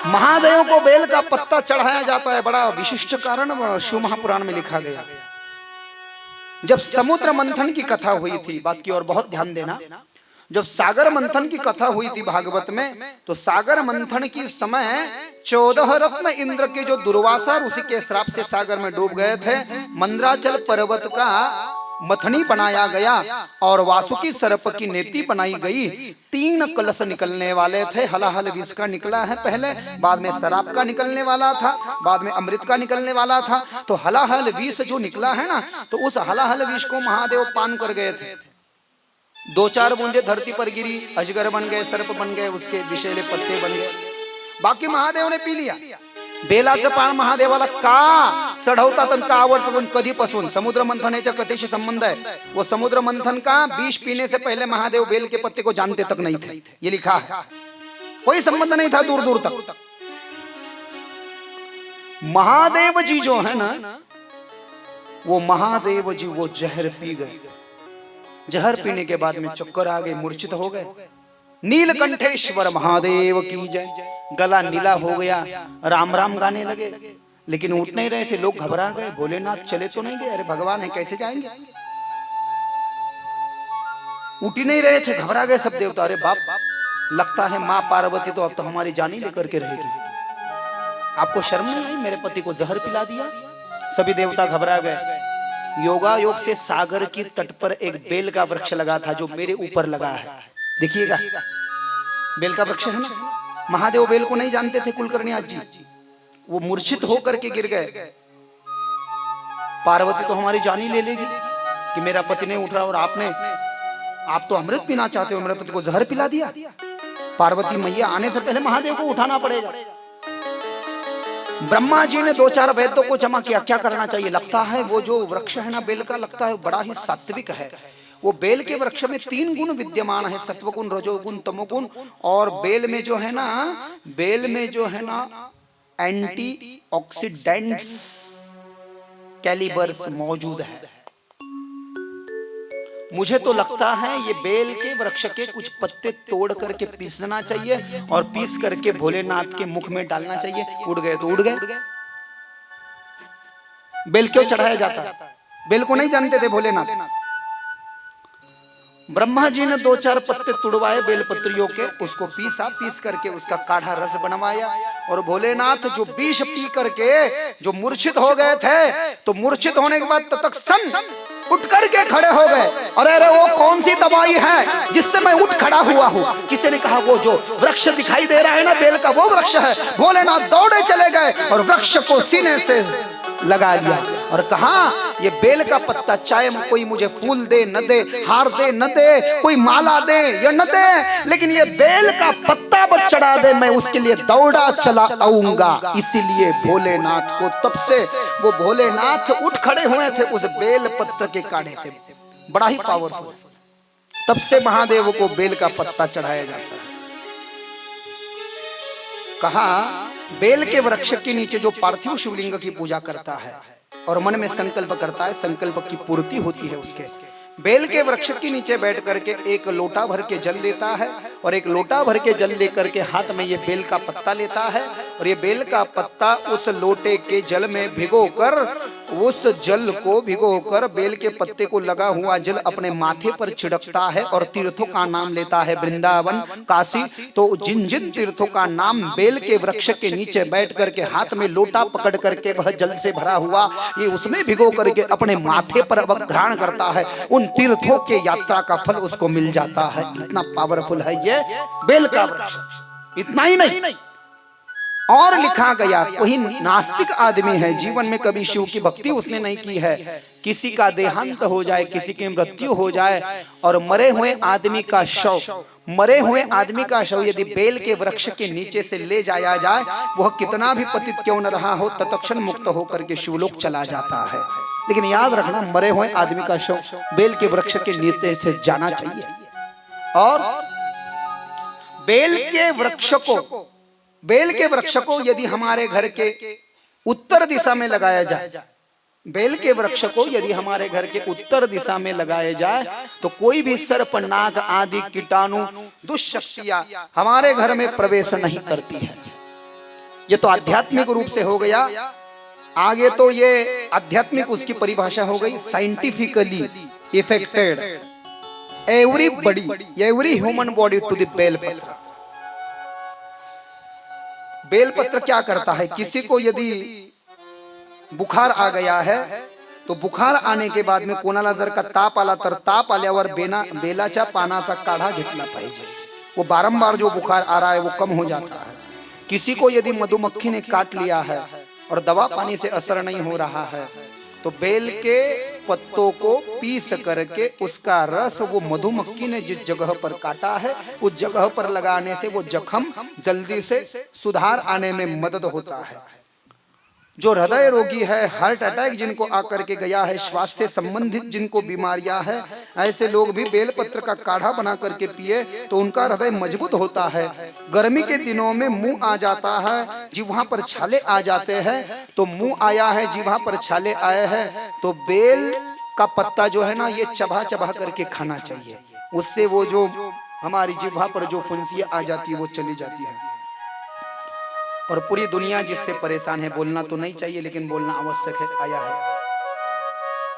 महादेव को बेल का पत्ता चढ़ाया जाता है, बड़ा विशिष्ट कारण शिव महापुराण में लिखा गया। जब समुद्र मंथन की कथा हुई थी, बात की और बहुत ध्यान देना, जब सागर मंथन की कथा हुई थी भागवत में, तो सागर मंथन की समय 14 रत्न इंद्र के जो दुर्वासा ऋषि के श्राप से सागर में डूब गए थे, मंद्राचल पर्वत का मथनी बनाया गया और वासुकी सर्प की नेति बनाई गई। 3 कलश निकलने वाले थे। हलाहल विष का निकला है पहले, बाद में शराब का निकलने वाला था, बाद में अमृत का निकलने वाला था। तो हलाहल विष जो निकला है ना, तो उस हलाहल विष को महादेव पान कर गए थे। 2-4 बूंदे धरती पर गिरी, अजगर बन गए, सर्प बन गए, उसके विषैले पत्ते बन गए, बाकी महादेव ने पी लिया। बेलाचं पान महादेवाला का चढवतात आणि का आवडतात आणि कधीपासून? समुद्र मंथनाच्या कथेशी संबंध है। वो समुद्र मंथन का विष पीने से पहले महादेव बेल के पत्ते को जानते तक नहीं थे, ये लिखा है, कोई संबंध नहीं था दूर दूर तक। महादेव जी जो है ना, वो महादेव जी वो जहर पी गए। जहर पीने के बाद में चक्कर आ गए, मूर्छित हो गए। नीलकंठेश्वर महादेव की जय। गला नीला हो गया, राम राम गाने लगे, लेकिन उठ नहीं रहे थे। लोग घबरा गए, भोलेनाथ चले तो नहीं गए? अरे भगवान है, कैसे जाएंगे? उठ ही नहीं रहे थे, घबरा गए सब देवता। अरे बाप, लगता है माँ पार्वती तो अब तो हमारी जान ही लेकर के रहेगी। आपको शर्म नहीं आई? मेरे पति को जहर पिला दिया। सभी देवता घबरा गए। योगा योग से सागर की तट पर एक बेल का वृक्ष लगा था, जो मेरे ऊपर लगा है, देखिएगा, बेल का वृक्ष है ना। महादेव बेल को नहीं जानते थे कुलकर्णी आज जी, वो मूर्छित होकर के गिर गए। पार्वती तो हमारी जान ही ले लेगी कि मेरा पति नहीं उठ रहा, और आप तो अमृत पीना चाहते हो, मेरे पति को जहर पिला दिया। पार्वती मैया आने से पहले महादेव को उठाना पड़ेगा। ब्रह्मा जी ने 2-4 वैद्यों को जमा किया, क्या करना चाहिए? लगता है वो जो वृक्ष है ना बेल का, लगता है बड़ा ही सात्विक है। वो बेल के वृक्ष में 3 गुण विद्यमान है, सत्वगुण, रजोगुण, तमोगुण। और बेल में जो है ना एंटी ऑक्सीडेंट्स कैलिबर्स मौजूद है। मुझे तो लगता है ये बेल के वृक्ष के कुछ पत्ते तोड़ करके पीसना चाहिए और पीस करके भोलेनाथ के मुख में डालना चाहिए। उड़ गए तो उड़ गए। बेल क्यों चढ़ाया जाता है? बेल को नहीं जानते थे भोलेनाथ। ब्रह्मा जी ने 2-4 पत्ते तुड़वाए बेलपत्रियों के, उसको पीस करके उसका काढ़ा रस बनवाया। और भोलेनाथ जो विष पी करके जो मूर्छित हो गए थे, तो मूर्छित होने के बाद तत्क्षण उठ करके खड़े हो गए। अरे वो कौन सी दवाई है जिससे मैं उठ खड़ा हुआ हूँ? किसी ने कहा वो जो वृक्ष दिखाई दे रहा है ना बेल का, वो वृक्ष है। भोलेनाथ दौड़े चले गए और वृक्ष को सीने से लगा लिया और कहा ये बेल का पत्ता, चाहे कोई मुझे फूल दे न दे, हार दे न दे, कोई माला दे या न दे, लेकिन ये बेल का पत्ता बस चढ़ा दे, मैं उसके लिए दौड़ा चला आऊंगा। इसीलिए भोलेनाथ को तब से वो भोलेनाथ उठ खड़े हुए थे उस बेल पत्र के काढ़े से। बड़ा ही पावरफुल। तब से महादेव को बेल का पत्ता चढ़ाया जाता है। कहा बेल के वृक्ष के नीचे जो पार्थिव शिवलिंग की पूजा करता है और मन में संकल्प करता है, संकल्प की पूर्ति होती है उसके। बेल के वृक्ष के नीचे बैठ करके एक लोटा भर के जल लेता है और एक लोटा भर के जल लेकर के हाथ में ये बेल का पत्ता लेता है और ये बेल का पत्ता उस लोटे के जल में भिगोकर, उस जल को भिगोकर बेल के पत्ते को लगा हुआ जल अपने माथे पर छिड़कता है और तीर्थों का नाम लेता है। वृंदावन, काशी, तो जिन जिन तीर्थों का नाम बेल के वृक्ष के नीचे बैठ करके हाथ में लोटा पकड़ करके वह जल से भरा हुआ ये उसमें भिगो करके अपने माथे पर अवग्रहण करता है, उन तीर्थों के यात्रा का फल उसको मिल जाता है। इतना पावरफुल है ये बेल का वृक्ष। इतना ही नहीं, और लिखा गया कोई नास्तिक आदमी है, जीवन में कभी शिव की भक्ति उसने नहीं की है, किसी का देहांत हो जाए, किसी की मृत्यु हो जाए और मरे हुए आदमी का शव यदि बेल के वृक्ष के नीचे से ले जाया जाए, वह कितना भी पतित क्यों न रहा हो, तत्क्षण मुक्त होकर के शिवलोक चला जाता है। लेकिन याद रखना, मरे हुए आदमी का शव बेल के वृक्ष के नीचे से जाना चाहिए। और बेल के वृक्ष को यदि हमारे घर के उत्तर दिशा में लगाया जाए, बेल के वृक्ष को यदि हमारे घर के उत्तर दिशा में लगाया जाए तो कोई भी सर्प, नाग आदि कीटाणु, दुष्शक्तियां हमारे घर में प्रवेश नहीं करती है। ये तो आध्यात्मिक रूप से हो गया। आगे तो ये आध्यात्मिक उसकी परिभाषा हो गई, scientifically effected every human body to the बेल पत्र। बेल पत्र क्या करता है? किसी को यदि बुखार आ गया है तो बुखार आने के बाद में कोणाला जर का ताप आला तर ताप आल्यावर बेलाच्या पानाचा काढा घेतला पाहिजे। वो बारंबार जो बुखार आ रहा है वो कम हो जाता है। किसी को यदि मधुमक्खी ने काट लिया है और दवा पानी से असर नहीं हो रहा है तो बेल के पत्तों को पीस करके उसका रस वो मधुमक्खी ने जिस जगह पर काटा है उस जगह पर लगाने से वो जख्म जल्दी से सुधार आने में मदद होता है। जो हृदय रोगी है, हार्ट अटैक जिनको आकर के गया है, श्वास से संबंधित जिनको बीमारियां हैं, ऐसे लोग भी बेल पत्र का काढ़ा बना करके पिए तो उनका हृदय मजबूत होता है। गर्मी के दिनों में मुंह आ जाता है, जिह्वा पर छाले आ जाते हैं, तो मुंह आया है, जिह्वा पर छाले आए हैं, तो बेल का पत्ता जो है ना ये चबा चबा करके खाना चाहिए। उससे वो जो हमारी जिह्वा पर जो फुंसियां आ जाती है वो चली जाती है। और पूरी दुनिया जिससे परेशान है, बोलना तो नहीं चाहिए लेकिन बोलना आवश्यक है, आया है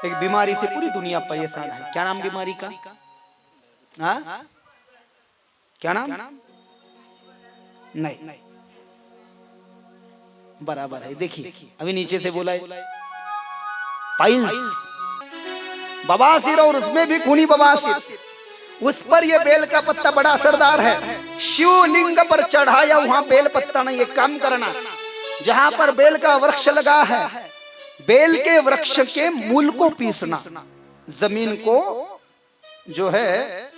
एक बीमारी से पूरी दुनिया परेशान है। क्या नाम बीमारी का? हाँ, क्या नाम? नहीं बराबर है। देखिए अभी नीचे से बोला है पाइल्स, बवासीर, और उसमें भी खूनी बवासीर। उस पर ये बेल का पत्ता बड़ा असरदार है। शिवलिंग पर चढ़ाया वहां बेल पत्ता नहीं, ये काम करना। जहां पर बेल का वृक्ष लगा है, बेल के वृक्ष के मूल को पीसना, जमीन को जो है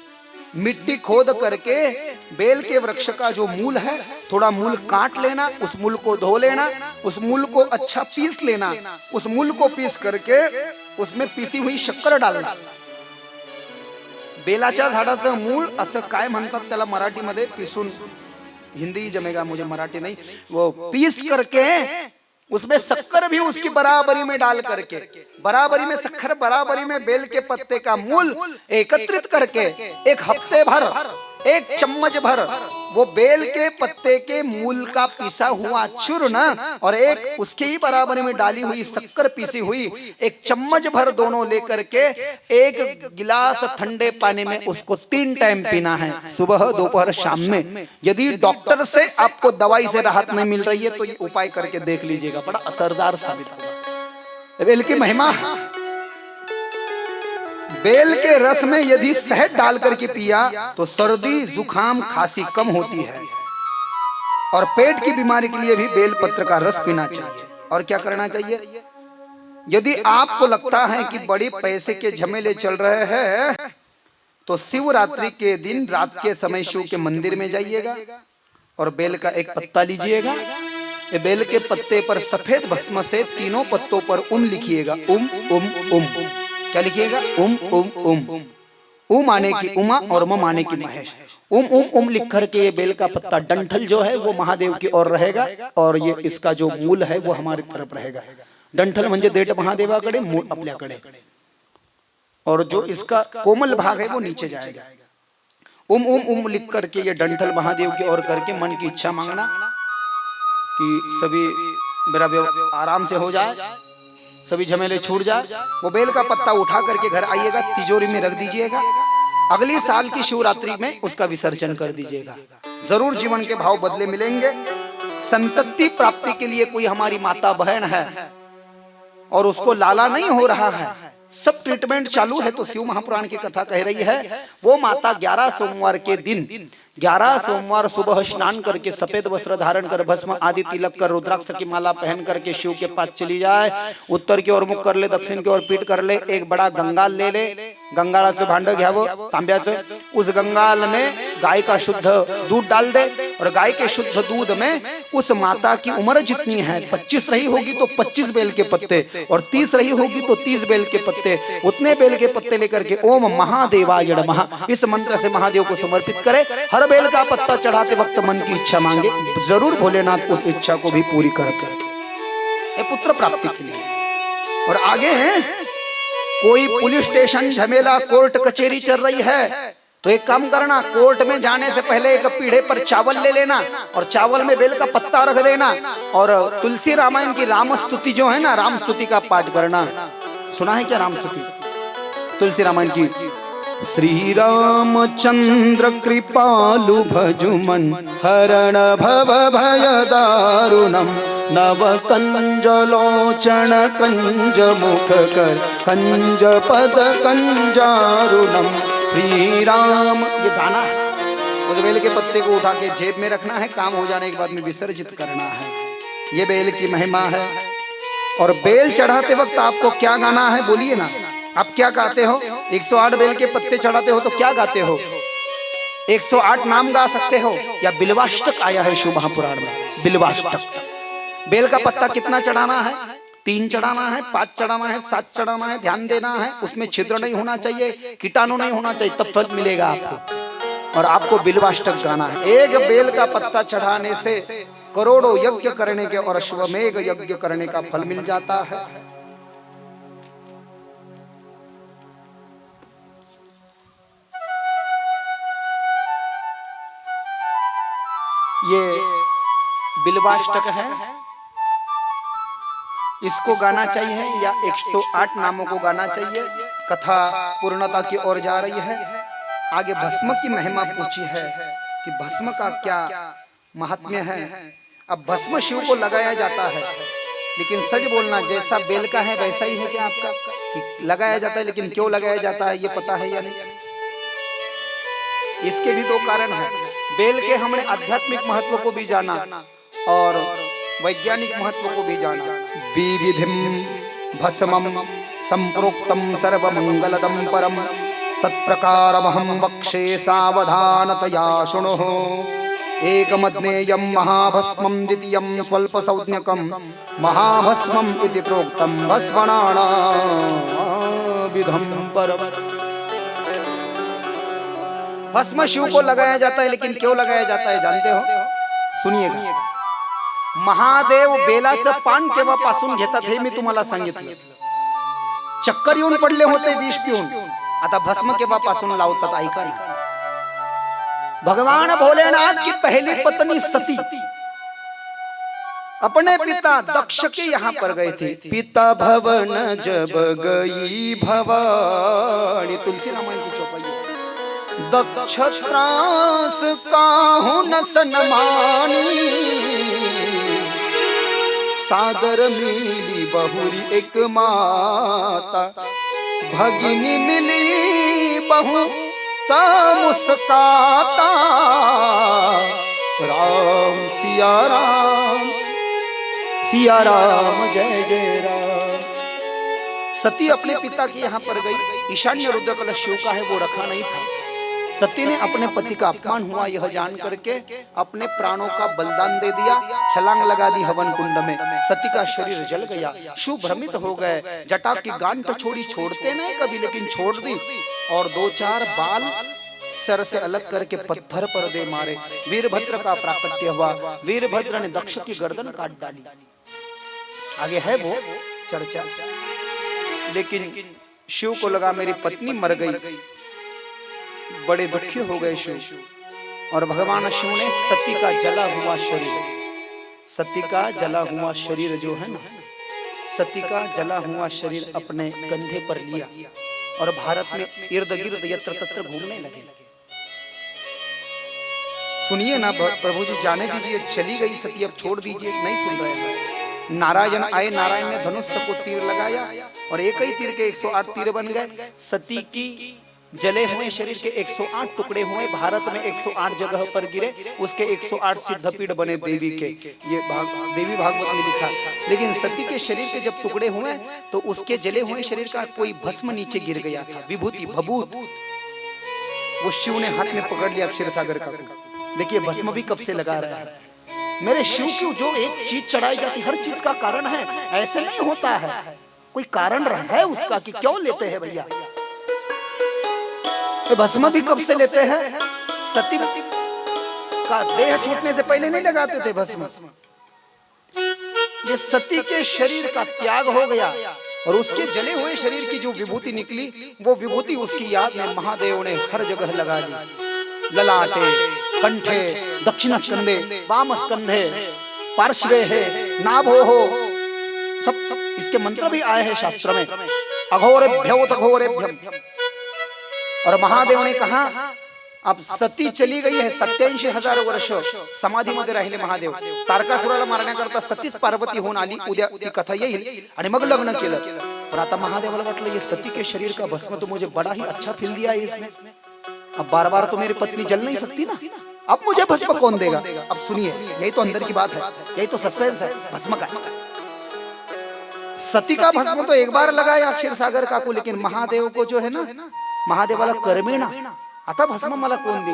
मिट्टी खोद करके बेल के वृक्ष का जो मूल है, थोड़ा मूल काट लेना, उस मूल को धो लेना, उस मूल को अच्छा पीस लेना, उस मूल को पीस करके उसमें पीसी हुई शक्कर डालना। बेलाच्या झाडाचं मूळ असं काय म्हणतात त्याला मराठीमध्ये, पिसून, हिंदी जमेगा मुझे मराठी नहीं, वो पीस करके उसमें शक्कर भी उसकी बराबरी में डाल करके, बराबरी में शक्कर, बराबरी में बेल के पत्ते का मूल एकत्रित करके एक हफ्ते भर 1 चम्मच भर वो बेल के पत्ते के मूल का पिसा हुआ चूर्ण और एक उसके ही बराबरी में डाली हुई शक्कर पीसी हुई 1 चम्मच भर दोनों लेकर के 1 गिलास ठंडे पानी में उसको 3 टाइम पीना है, सुबह, दोपहर, शाम में। यदि डॉक्टर से आपको दवाई से राहत नहीं मिल रही है तो ये उपाय करके देख लीजिएगा, बड़ा असरदार साबित होगा। बेल की महिमा, बेल के रस में यदि शहद डाल करके पिया तो सर्दी, जुकाम, खांसी कम होती है। और पेट की बीमारी के लिए भी बेल पत्र का रस पीना चाहिए। और क्या करना चाहिए, यदि आपको लगता है कि बड़ी पैसे के झमेले चल रहे हैं तो शिवरात्रि के दिन रात के समय शिव के मंदिर में जाइएगा और बेल का एक पत्ता लीजिएगा। ये बेल के पत्ते पर सफेद भस्म से तीनों पत्तों पर लिखिएगा, क्या लिखिएगा, उम आने की उमा और म आने की महेश। लिख करके ये बेल का पत्ता, डंठल जो है वो महादेव की ओर रहेगा और ये इसका जो मूल है वो हमारी तरफ रहेगा। डंठल म्हणजे देठ महादेवाकडे, मूल आपल्याकडे, और जो इसका कोमल भाग है वो नीचे जाएगा। लिख करके ये डंठल महादेव की ओर करके मन की इच्छा मांगना कि सभी मेरा आराम से हो जाए, सभी झमेले छूट जाए। वो बेल का पत्ता उठा करके घर आइएगा, तिजोरी में रख दीजिएगा। अगली साल की शिवरात्रि में उसका विसर्जन कर दीजिएगा। जरूर जीवन के भाव बदले मिलेंगे। संतति प्राप्ति के लिए कोई हमारी माता बहन है और उसको लाला नहीं हो रहा है, सब ट्रीटमेंट चालू है, तो शिव महापुराण की कथा कह रही है, वो माता 11 सोमवार के दिन, 11 सोमवार सुबह स्नान करके सफेद वस्त्र धारण कर, भस्म आदि तिलक कर, रुद्राक्ष की माला पहन करके शिव के पास चली जाए। उत्तर की ओर मुख कर ले, दक्षिण की ओर पीठ कर ले, एक बड़ा गंगाल ले ले, गंगाळाचं भांड घ्यावं तांब्याचं, उस गंगाल में गाय का शुद्ध दूध डाल दे और गाय के शुद्ध दूध में उस माता की उम्र जितनी है, 25 रही होगी तो 25 बेल के पत्ते और 30 रही होगी तो 30 बेल के पत्ते, उतने बेल के पत्ते लेकर के ओम महादेवाय नमः इस मंत्र से महादेव को समर्पित करे। हर बेल का पत्ता चढ़ाते वक्त मन की इच्छा मांगे, जरूर भोलेनाथ उस इच्छा को भी पूरी करते हैं पुत्र प्राप्ति के लिए। और आगे कोई पुलिस स्टेशन झमेला, कोर्ट कचहरी चल रही है तो एक काम करना, कोर्ट में जाने से पहले एक पीढ़े पर चावल ले लेना और चावल में बेल का पत्ता रख देना और तुलसी रामायण की राम स्तुति जो है ना, राम स्तुति का पाठ करना। सुना है क्या राम स्तुति? तुलसी रामायण की, श्री रामचंद्र कृपालु भजुमन हरण भव भय दारुणम नव कंज लोचन कंज मुख कर कंज पद कंजारुणम श्री राम। ये गाना है, उस बेल के पत्ते को उठा के जेब में रखना है, काम हो जाने के बाद में विसर्जित करना है। ये बेल की महिमा है। और बेल चढ़ाते वक्त आपको क्या गाना है बोलिए ना, आप क्या गाते हो? 108 बेल के पत्ते चढ़ाते हो तो क्या गाते हो? 108 नाम गा सकते हो या बिल्वाष्टक आया है शिव महापुराण में, बिल्वाष्टक। बेल का पत्ता कितना चढ़ाना है? 3 चढ़ाना है, 5 चढ़ाना है, 7 चढ़ाना है। ध्यान देना है, उसमें छिद्र नहीं होना चाहिए, कीटाणु नहीं होना चाहिए, तब फल मिलेगा आपको। और आपको बिल्वाष्टक गाना है। एक बेल का पत्ता चढ़ाने से करोड़ों यज्ञ करने के और अश्वमेघ यज्ञ करने का फल मिल जाता है। ये बिल्वाष्टक है, इसको गाना चाहिए या 108 नामों को गाना चाहिए। कथा पूर्णता की ओर जा रही है। आगे भस्म की महिमा पूछी है कि भस्म का क्या महात्म्य है। अब भस्म शिव को लगाया जाता है, लेकिन सच बोलना, जैसा बेल का है वैसा ही है क्या आपका? कि लगाया जाता है, लेकिन क्यों लगाया जाता है ये पता है या नहीं? इसके भी 2 कारण है। बेल के हमने आध्यात्मिक महत्व को भी जाना और वैज्ञानिक महत्व को भी जाना। विविधिम भस्मम संप्रोक्तम सर्वमंगलदम परम तत्प्रकारमहं वक्षे सावधानतया शृणुः। एकमज्ञेयं महाभस्मं द्वितीयं स्वल्पसंज्ञकं महाभस्मम् इति प्रोक्तं भस्मनानाविधं परम्। भस्म शिव को लगाया जाता है, लेकिन क्यों लगाया जाता है जानते हो? सुनिएगा। महादेव बेलाचं पान केव्हापासून घेतात हे मी तुम्हाला सांगितलं। चक्कर येऊन पडले होते विष पिऊन, आता भस्म केव्हापासून लावतात ऐका। भगवान भोलेनाथ की पहली पत्नी सती अपने पिता दक्ष के यहाँ पर गए थे। पिता भवन जब गई भवानी, तुलसी रामायण की चौपाई। दक्ष त्रास काहू न सनमानी, सादर मिली बहुरी एक माता, भगिनी मिली बहु मुस्काता। राम सिया राम जय जय राम। सती अपने पिता के यहाँ पर गई। ईशान्य रुद्र कलश शिव का है, वो रखा नहीं था। सती ने अपने पति का अपमान हुआ यह जान करके अपने प्राणों का बलिदान दे दिया, छलांग लगा दी हवन कुंड में। सती का शरीर जल गया। शिव भ्रमित हो गए, जटा की गांठ छोड़ी, छोड़ते नहीं कभी, लेकिन छोड़ दी और 2-4 बाल सर से अलग करके पत्थर पर दे मारे। वीरभद्र का प्राकट्य हुआ। वीरभद्र ने दक्ष की गर्दन काट डाली। आगे है वो चर्चा। लेकिन शिव को लगा मेरी पत्नी मर गई, बड़े दुखी हो गए शिव। और भगवान शिव ने सती का जला हुआ शरीर, सती का जला हुआ शरीर जो है ना, सती का जला हुआ शरीर अपने कंधे पर लिया और भारत में इर्द गिर्द यत्र तत्र घूमने लगे। सुनिए ना प्रभु जी, जाने दीजिए, चली गई सती, अब छोड़ दीजिए, नहीं सुन रहे हैं। नारायण आए, नारायण ने धनुष को तीर लगाया और एक ही तीर के 108 तीर बन गए। सती की जले हुए शरीर के 108 टुकड़े हुए, भारत में 108 जगह पर गिरे। उसके 108 सिद्धपीठ बने देवी के, ये देवी भागवत में लिखा। लेकिन सती के शरीर के जब टुकड़े हुए तो उसके जले हुए शरीर का कोई भस्म नीचे गिर गया था, विभूति भभूत। वो शिव ने हाथ में पकड़ लिया क्षीर सागर का। देखिए भस्म भी कब से लगा रहा है। मेरे शिव की जो एक चीज चढ़ाई जाती, हर चीज का कारण है, ऐसे नहीं होता है। कोई कारण है उसका कि क्यों लेते हैं भैया। भस्म भी कब से लेते हैं? सती का देह छूटने से पहले नहीं लगाते थे भस्म। ये सती के शरीर का त्याग हो गया और उसके जले हुए शरीर की जो विभूति निकली, वो विभूति उसकी याद में महादेव ने हर जगह लगा दी। ललाटे, कंठे, दक्षिण स्कंधे, वाम स्कंधे, पार्श्वे है, नाभो हो, सब इसके मंत्र भी आए हैं शास्त्र में। अघोरेभ्यो अघोरेभ्यम। और महादेव ने कहा अब सती चली गई है, 87,000 वर्ष समाधी मध्ये राहिले महादेव। तारकासुराला मारण्याकरता सतीच पार्वती होऊन आली, उद्या ती कथा येईल आणि मग लग्न केलं। पर आता महादेवाला वाटलं ये सती के शरीर का भस्म तो मुझे बड़ा ही अच्छा फील दिया है इसने, अब बार बार तो मेरी पत्नी जल नहीं सकती ना, अब मुझे भस्म कौन देगा। अब सुनिए, यही तो अंदर की बात है, यही तो सस्पेंस है। भस्म का, सती का भस्म तो एक बार लगाया अक्षीर सागर का को, लेकिन महादेव को जो है ना, महादेवाला कर्मेणा आता भस्म मला कौन दे।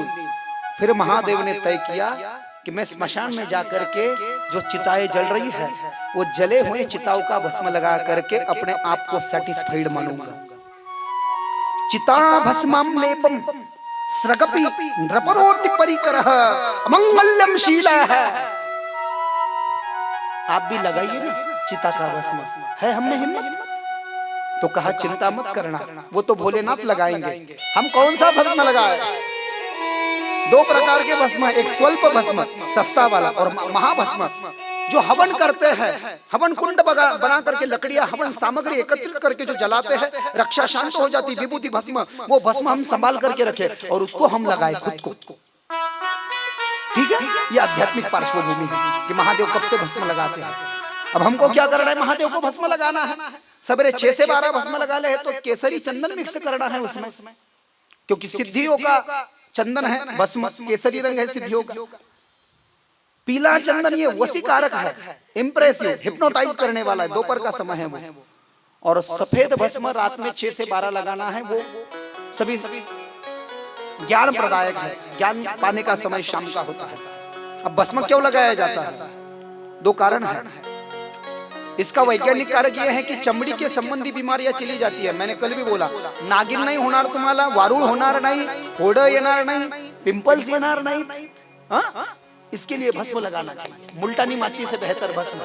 फिर महादेव ने तय किया कि मैं स्मशान में जाकर के जो चिताएं जल रही है वो जले हुए चिताओं का भस्म लगा करके अपने आप को सैटिस्फाइड मानूंगा। चिता भस्मं लेपम स्रगपि नृपरोति परिकरः अमंगल्यम शीलः। आप भी लगाइए ना चिता का भस्म, है हम में हिम्मत। तो कहा चिंता मत करना, वो तो भोलेनाथ लगाएंगे, हम कौन सा भस्म लगाए। 2 प्रकार के भस्म, एक स्वल्प भस्म सस्ता वाला और महाभस्म जो हवन करते हैं। हवन कुंड बना करके लकड़ियां हवन सामग्री एकत्रित करके जो जलाते हैं, रक्षा शांत हो जाती। विभूति भस्म, वो भस्म हम संभाल करके रखे और उसको हम लगाए खुद को। ठीक है, ये आध्यात्मिक पार्श्वभूमि है कि महादेव कब से भस्म लगाते हैं। अब हमको क्या करना है, महादेव को भस्म लगाना है। सवेरे 6 से 12 भस्म लगा ले तो केसरी चंदन मिक्स करना है उसमें, क्योंकि सिद्धियों का चंदन है भस्म, केसरी रंग है सिद्धियों का। पीला चंदन ये वशीकारक है, इंप्रेसिव, हिप्नोटाइज करने वाला है, दोपहर का समय है वो। और सफेद भस्म रात में 6 से 12 लगाना है, वो सभी ज्ञान प्रदायक है, ज्ञान पाने का समय शाम का होता है। अब भस्म क्यों लगाया जाता है? दो कारण है इसका। वैज्ञानिक कारक यह है कि चमड़ी के संबंधी बीमारियां चली जाती है। मैंने कल भी बोला, नागिन नहीं होणार तुम्हाला, वारुळ होणार नहीं, फोड़ येणार नहीं, पिंपल्स येणार नहीं। इसके लिए भस्म लगाना चाहिए। मुल्तानी माटी से बेहतर भस्म।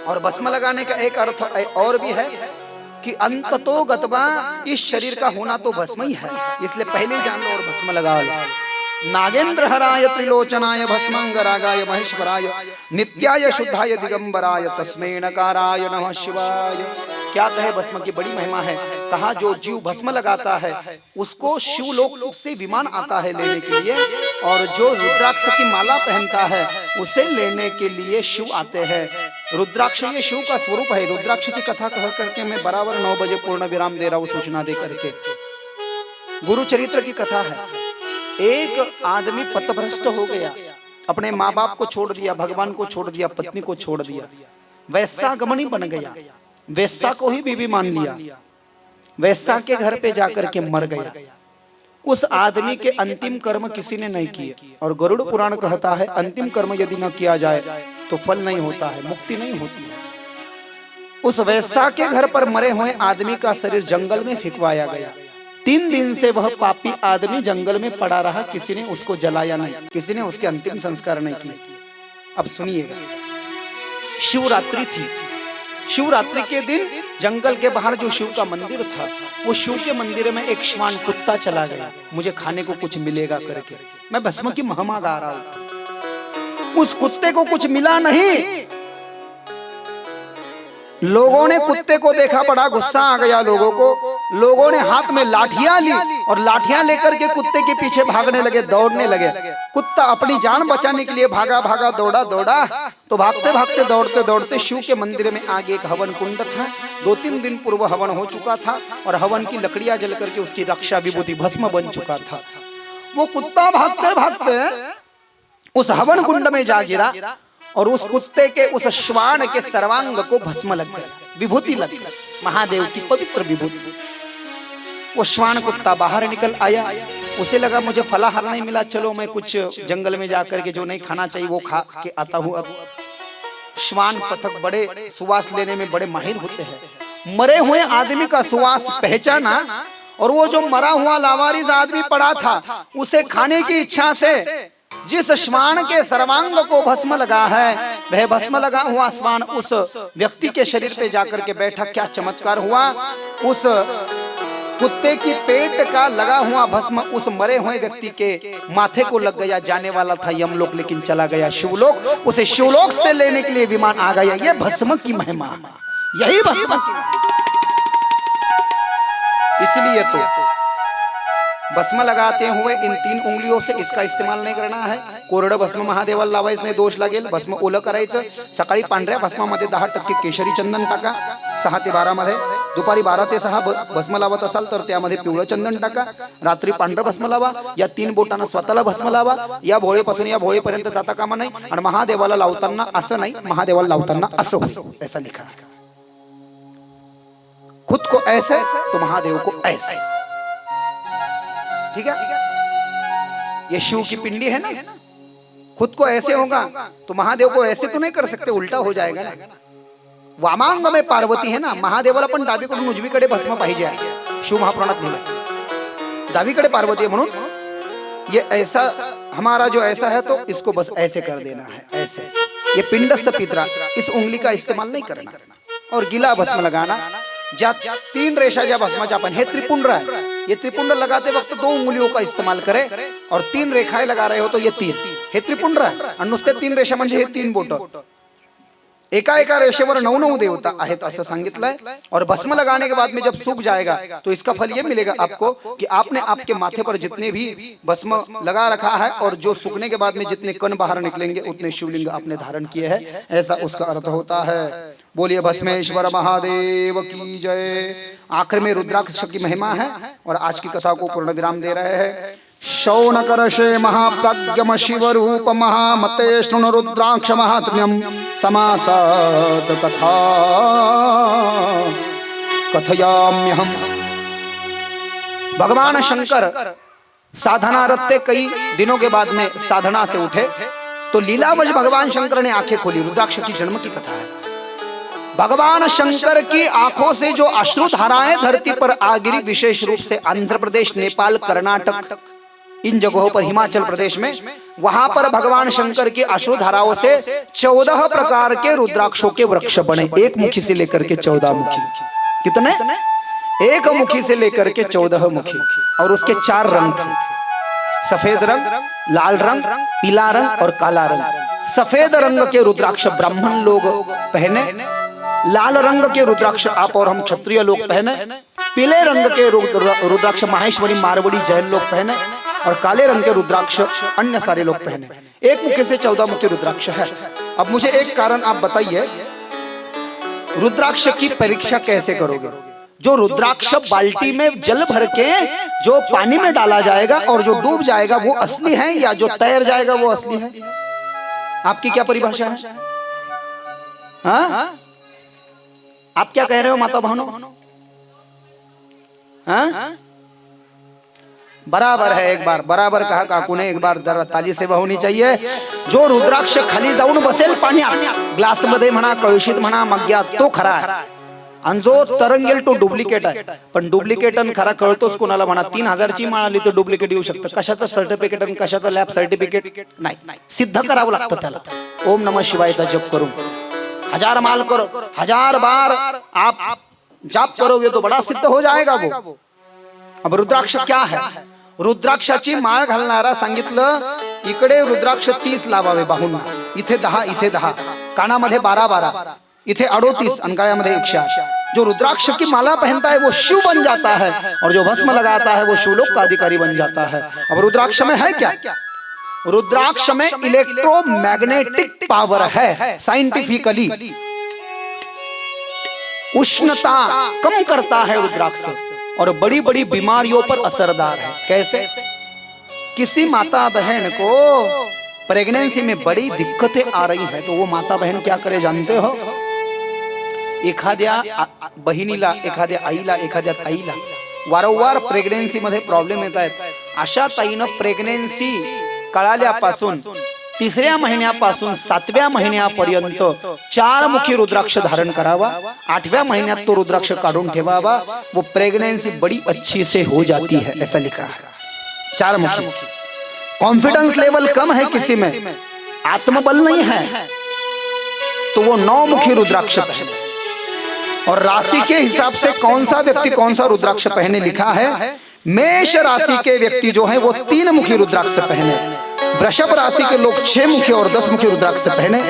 और भस्म लगाने का एक अर्थ और भी है कि अंततो गतवा इस शरीर का होना तो भस्म ही है, इसलिए पहले जान लो और भस्म लगा लो। नागेंद्र हराय त्रिलोचनाय भस्मांगरागाय महेश्वराय नित्याय शुद्धाय दिगंबराय तस्मै नकाराय नमः शिवाय। क्या कहे भस्म की बड़ी महिमा है। कहा जो जीव भस्म लगाता है उसको शिवलोक से विमान आता है लेने के लिए, और जो रुद्राक्ष की माला पहनता है उसे लेने के लिए शिव आते हैं। रुद्राक्ष ये शिव का स्वरूप है। रुद्राक्ष की कथा कह करके मैं बराबर 9 बजे पूर्ण विराम दे रहा हूँ सूचना दे करके। गुरु चरित्र की कथा है। एक आदमी पथभ्रष्ट हो गया, अपने माँ बाप को छोड़ दिया, भगवान को छोड़ दिया, पत्नी को छोड़ दिया, वैश्यागमनी बन गया, वैश्या को ही बीवी मान लिया, वैश्या के घर पे जाकर के मर गया। उस आदमी के अंतिम कर्म किसी ने नहीं किए, और गरुड़ पुराण कहता है अंतिम कर्म यदि न किया जाए तो फल नहीं होता है, मुक्ति नहीं होती है। उस वैश्या के घर पर मरे हुए आदमी का शरीर जंगल में फेंकवाया गया। 3 दिन से वह पापी आदमी जंगल में पड़ा रहा, किसी ने उसको जलाया नहीं, किसी ने उसके अंतिम संस्कार नहीं किए। अब सुनिएगा, शिवरात्रि थी। शिवरात्रि के दिन जंगल के बाहर जो शिव का मंदिर था, वो शिव के मंदिर में एक श्वान कुत्ता चला गया, मुझे खाने को कुछ मिलेगा करके। मैं भस्म की महिमा गा रहा हूं, उस कुत्ते को कुछ मिला नहीं। लोगों ने कुत्ते को देखा, बड़ा गुस्सा आ गया लोगों को। लोगों ने हाथ में लाठियां ली और लाठियां लेकर के कुत्ते के पीछे भागने लगे, दौड़ने लगे। कुत्ता अपनी जान बचाने के लिए भागा भागा, दौड़ा दौड़ा, तो भागते भागते दौड़ते दौड़ते शिव के मंदिर में आगे एक हवन कुंड था। 2-3 दिन पूर्व हवन हो चुका था और हवन की लकड़ियां जल करके उसकी रक्षा विभूति भस्म बन चुका था। वो कुत्ता भागते भागते उस हवन कुंड में जा गिरा और उस कुत्ते के उस श्वान के सर्वांग को भस्म लग गया, विभूति लग गई, महादेव की पवित्र विभूति। वो श्वान कुत्ता बाहर निकल आया, उसे लगा मुझे फलाहार नहीं मिला, चलो मैं कुछ जंगल में जाकर के जो नहीं खाना चाहिए वो खा के आता हूँ। अब श्वान पथक बड़े सुवास लेने में बड़े माहिर होते हैं। मरे हुए आदमी का सुवास पहचाना और वो जो मरा हुआ लावारिस आदमी पड़ा था उसे खाने की इच्छा से जिस श्वान के सर्वांग को भस्म लगा है, वह भस्म लगा हुआ श्वान उस व्यक्ति के शरीर पे जाकर के बैठा। क्या चमत्कार हुआ, उस कुत्ते की पेट का लगा हुआ भस्म उस मरे हुए व्यक्ति के माथे को लग गया। जाने वाला था यमलोक लेकिन चला गया शिवलोक, उसे शिवलोक से लेने के लिए विमान आ गया। ये भस्म की महिमा, यही भस्म की। इसलिए तो भस्म लगाते हुए इन 3 उंगलियों से इसका इस्तेमाल नाही करना है। कोरडं भस्म महादेवाला लावायचं नाही, दोष लागेल। भस्म ओलं करायचं। सकाळी पांढऱ्या भस्मामध्ये 10% केशरी चंदन टाका 6 ते 12 मध्ये, दुपारी 12 ते 6 भस्म लावत असाल तर त्यामध्ये पिवळं चंदन टाका, रात्री पांढरं भस्म लावा। या 3 बोटांना स्वतःला भस्म लावा, या भोळेपासून या भोळेपर्यंत जाता कामा नाही। आणि महादेवाला लावताना असं नाही, महादेवाला लावताना असं हो, ऐसा लिखा है। खुद को ऐसे तो महादेव को ऐसे, ठीक है। ये शिव की पिंडी है ना, खुद को ऐसे होगा तो महादेव को ऐसे तो नहीं कर सकते, उल्टा हो जाएगा ना। वामांग में पार्वती है ना, महादेवाला पण डावीकडून उजवीकडे भस्म पाहिजे आहे। शिव महापुराणात लिहिलं डावीकडे पार्वती है, म्हणून ये ऐसा हमारा जो ऐसा है तो इसको बस ऐसे कर देना है, ऐसे। ये पिंडस्थ पितरा, इस उंगली का इस्तेमाल नहीं करना। और गीला भस्म लगाना, ज्या 3 रेषा ज्या भस्माच्या आपण, हे त्रिपुंड है, ये त्रिपुंड लगाते वक्त 2 उंगलियों का इस्तेमाल करें। और 3 रेखाएं लगा रहे हो तो ये 3, हे त्रिपुंड है। आणि नुसते 3 रेषा म्हणजे हे 3 बोट, एका एका रेषेवर 9 देवता आहेत असं सांगितलंय। और भस्म लगाने के बाद में जब सूख जाएगा तो इसका फल ये मिलेगा आपको कि आपने आपके माथे पर जितने भी भस्म लगा रखा है और जो सूखने के बाद में जितने कण बाहर निकलेंगे उतने शिवलिंग आपने धारण किए हैं, ऐसा उसका अर्थ होता है। बोलिए भस्मेश्वर महादेव की जय। आखिर में रुद्राक्ष की महिमा है और आज की कथा को पूर्ण विराम दे रहे हैं। शौनकर्षे महाप्रज्ञम शिव रूप महामते शृणु रुद्राक्ष महात्म्यम समासत कथा कथयाम्यहम्। भगवान शंकर साधना रत्ते कई दिनों के बाद में साधना से उठे तो लीलावश भगवान शंकर ने आंखें खोली। रुद्राक्ष की जन्म की कथा है। भगवान शंकर की आंखों से जो अश्रु धाराएं धरती पर आ गिरी, विशेष रूप से आंध्र प्रदेश, नेपाल, कर्नाटक, इन जगहों पर, हिमाचल प्रदेश में, वहां पर भगवान शंकर की अश्रु धाराओं से 14 प्रकार के रुद्राक्षों के वृक्ष बने, एक मुखी से लेकर के 14 मुखी। कितने? एक मुखी से लेकर के 14 मुखी। और उसके 4 रंग थे, सफेद रंग, लाल रंग, पीला रंग और काला रंग। सफेद रंग के रुद्राक्ष ब्राह्मण लोग पहने, लाल रंग के रुद्राक्ष आप और हम क्षत्रिय लोग पहने, पीले रंग के रुद्राक्ष माहेश्वरी, मारवाड़ी, जैन लोग पहने, और काले रंग के रुद्राक्ष अन्य सारे लोग पहने। एक मुखी से 14 मुखी रुद्राक्ष है। अब मुझे एक कारण आप बताइए, रुद्राक्ष की परीक्षा कैसे करोगे? जो रुद्राक्ष बाल्टी में जल भर के जो पानी में डाला जाएगा और जो डूब जाएगा वो असली है, या जो तैर जाएगा वो असली है? आपकी क्या परिभाषा है? हाँ? आप क्या कह रहे हो माता बहनों? हाँ? बराबर है। एक बार बराबर कहा काकू ने, एक बार जरा ताली सेवा होनी चाहिए। जो रुद्राक्ष खाली जाऊन बसेल पाण्यात, ग्लास मध्ये म्हणा, कळशीत म्हणा, मग्यात, तो खरा आहे. आणि जो तरंगेल तो डुप्लिकेट आहे. पण डुप्लिकेट आणि खरा कळतोच कोणाला म्हणा. 3000 ची माळ आली तर डुप्लिकेट येऊ शकतं. कशाचं सर्टिफिकेट आणि कशाचं लॅब सर्टिफिकेट नाही, सिद्ध करावं लागतं त्याला. ओम नमः शिवायचा जप करून 1000 माल करो, 1000 बार आप जाप करोगे तो बड़ा सिद्ध हो जाएगा वो. अब रुद्राक्ष क्या है? रुद्राक्षाची माळ घालणारा सांगितलं, इकडे रुद्राक्ष 30 लावावे बाहूंना, इथे 10, इथे 10, कानामध्ये 12, इथे 38 आणि गळ्यामध्ये 108. जो रुद्राक्ष की माला पहनता है वो शिव बन जाता है, और जो भस्म लगाता है वो शिवलोक का अधिकारी बन जाता है. अब रुद्राक्ष में है क्या? रुद्राक्ष में इलेक्ट्रोमैग्नेटिक पावर है. साइंटिफिकली उष्णता कम करता है रुद्राक्ष, और बड़ी बड़ी बीमारियों पर असरदार है. कैसे? किसी माता बहन को प्रेगनेंसी में बड़ी दिक्कतें आ रही है तो वो माता बहन क्या करे जानते हो? एखाद्या बहिणीला, एखाद्या आईला, एखाद्या ताईला वारंवार प्रेग्नेन्सी मध्ये प्रॉब्लेम येत आहेत, अशा ताईनं प्रेग्नेन्सी कळाल्यापासून 3ऱ्या महिन्यापासून 7व्या महिन्यापर्यंत 4 मुखी रुद्राक्ष धारण करावा. 8व्या महिन्यात तो रुद्राक्ष काढून ठेवावा. वो प्रेग्नेंसी बड़ी अच्छी से हो जाती है, ऐसा लिखा है. 4 मुखी. कॉन्फिडेंस लेवल कम है किसी में, आत्मबल नहीं है, तो वो 9 मुखी रुद्राक्ष पहने. और राशि के हिसाब से कौन सा व्यक्ति कौन सा रुद्राक्ष पहने लिखा है. मेष राशि के व्यक्ति जो है वो 3 मुखी रुद्राक्ष पहने. वृषभ राशि के लोग 6 मुखी और 10 मुखी रुद्राक्ष पहने.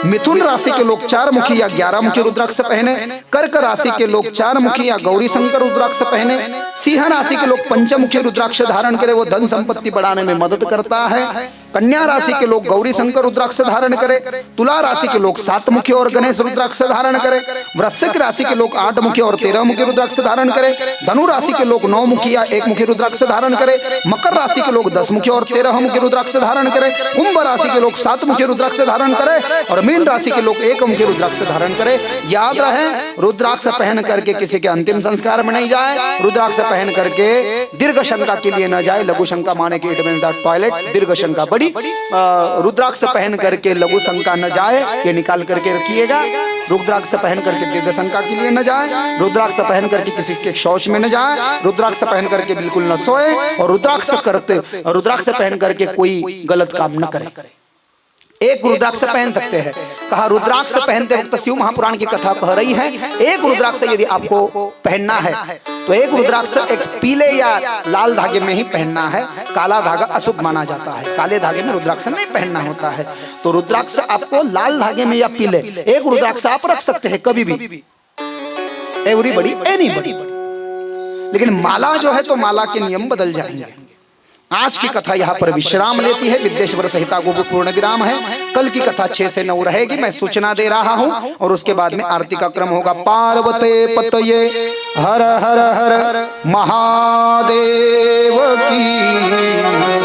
मिथुन राशि के लोग 4 मुखी या 11 मुखी रुद्राक्ष पहने. कर्क राशि के लोग 4 मुखी या गौरी शंकर रुद्राक्ष पहने. सिंह राशि के लोग 5 मुखी रुद्राक्ष धारण करें, वो धन संपत्ति बढ़ाने में मदद करता है. कन्या राशि के लोग गौरी शंकर रुद्राक्ष धारण करें. तुला राशि के लोग 7 मुखी और गणेश रुद्राक्ष धारण करें. वृश्चिक राशि के लोग 8 मुखी और 13 मुखी रुद्राक्ष धारण करें. धनु राशि के लोग 9 मुखी या 1 मुखी रुद्राक्ष धारण करें. मकर राशि के लोग 10 मुखी और 13 मुखी रुद्राक्ष धारण करें. कुंभ राशि के लोग 7 मुखी रुद्राक्ष धारण करें, और मीन राशि के लोग 1 मुखी रुद्राक्ष धारण करें. याद रहे, रुद्राक्ष पहन करके किसी के अंतिम संस्कार में नहीं जाए. रुद्राक्ष पहन करके दीर्घ शंका के लिए न जाए. लघु शंका माने कि इट मींस दैट टॉयलेट, दीर्घ शंका बड़ी. रुद्राक्ष पहन करके लघु शंका न जाए, ये निकाल करके रखिएगा. रुद्राक्ष पहन करके दीर्घ शंका के लिए न जाए. रुद्राक्ष पहन करके किसी के शौच में न जाए. रुद्राक्ष पहन करके बिल्कुल न सोए, और रुद्राक्ष पहन करके कोई गलत काम न करे. एक रुद्राक्ष पहन सकते हैं. कहा रुद्राक्ष पहनते वक्त शिव महापुराण की कथा कह रही है, एक रुद्राक्ष यदि आपको पहनना है तो एक रुद्राक्ष एक पीले या लाल धागे में ही पहनना है. काला धागा अशुभ माना जाता है, काले धागे में रुद्राक्ष नहीं पहनना होता है. तो रुद्राक्ष आपको लाल धागे में या पीले, एक रुद्राक्ष आप रख सकते हैं कभी भी, एवरीबडी एनीबडी. लेकिन माला जो है तो माला के नियम बदल जाएंगे. आज की कथा यहाँ पर विश्राम लेती है. विद्येश्वर संहिता को पूर्ण विराम है. कल की कथा 6 से 9 रहेगी. मैं सूचना दे रहा हूँ, और उसके बाद में आरती का क्रम होगा. पार्वते पतये हर हर हर महादेव की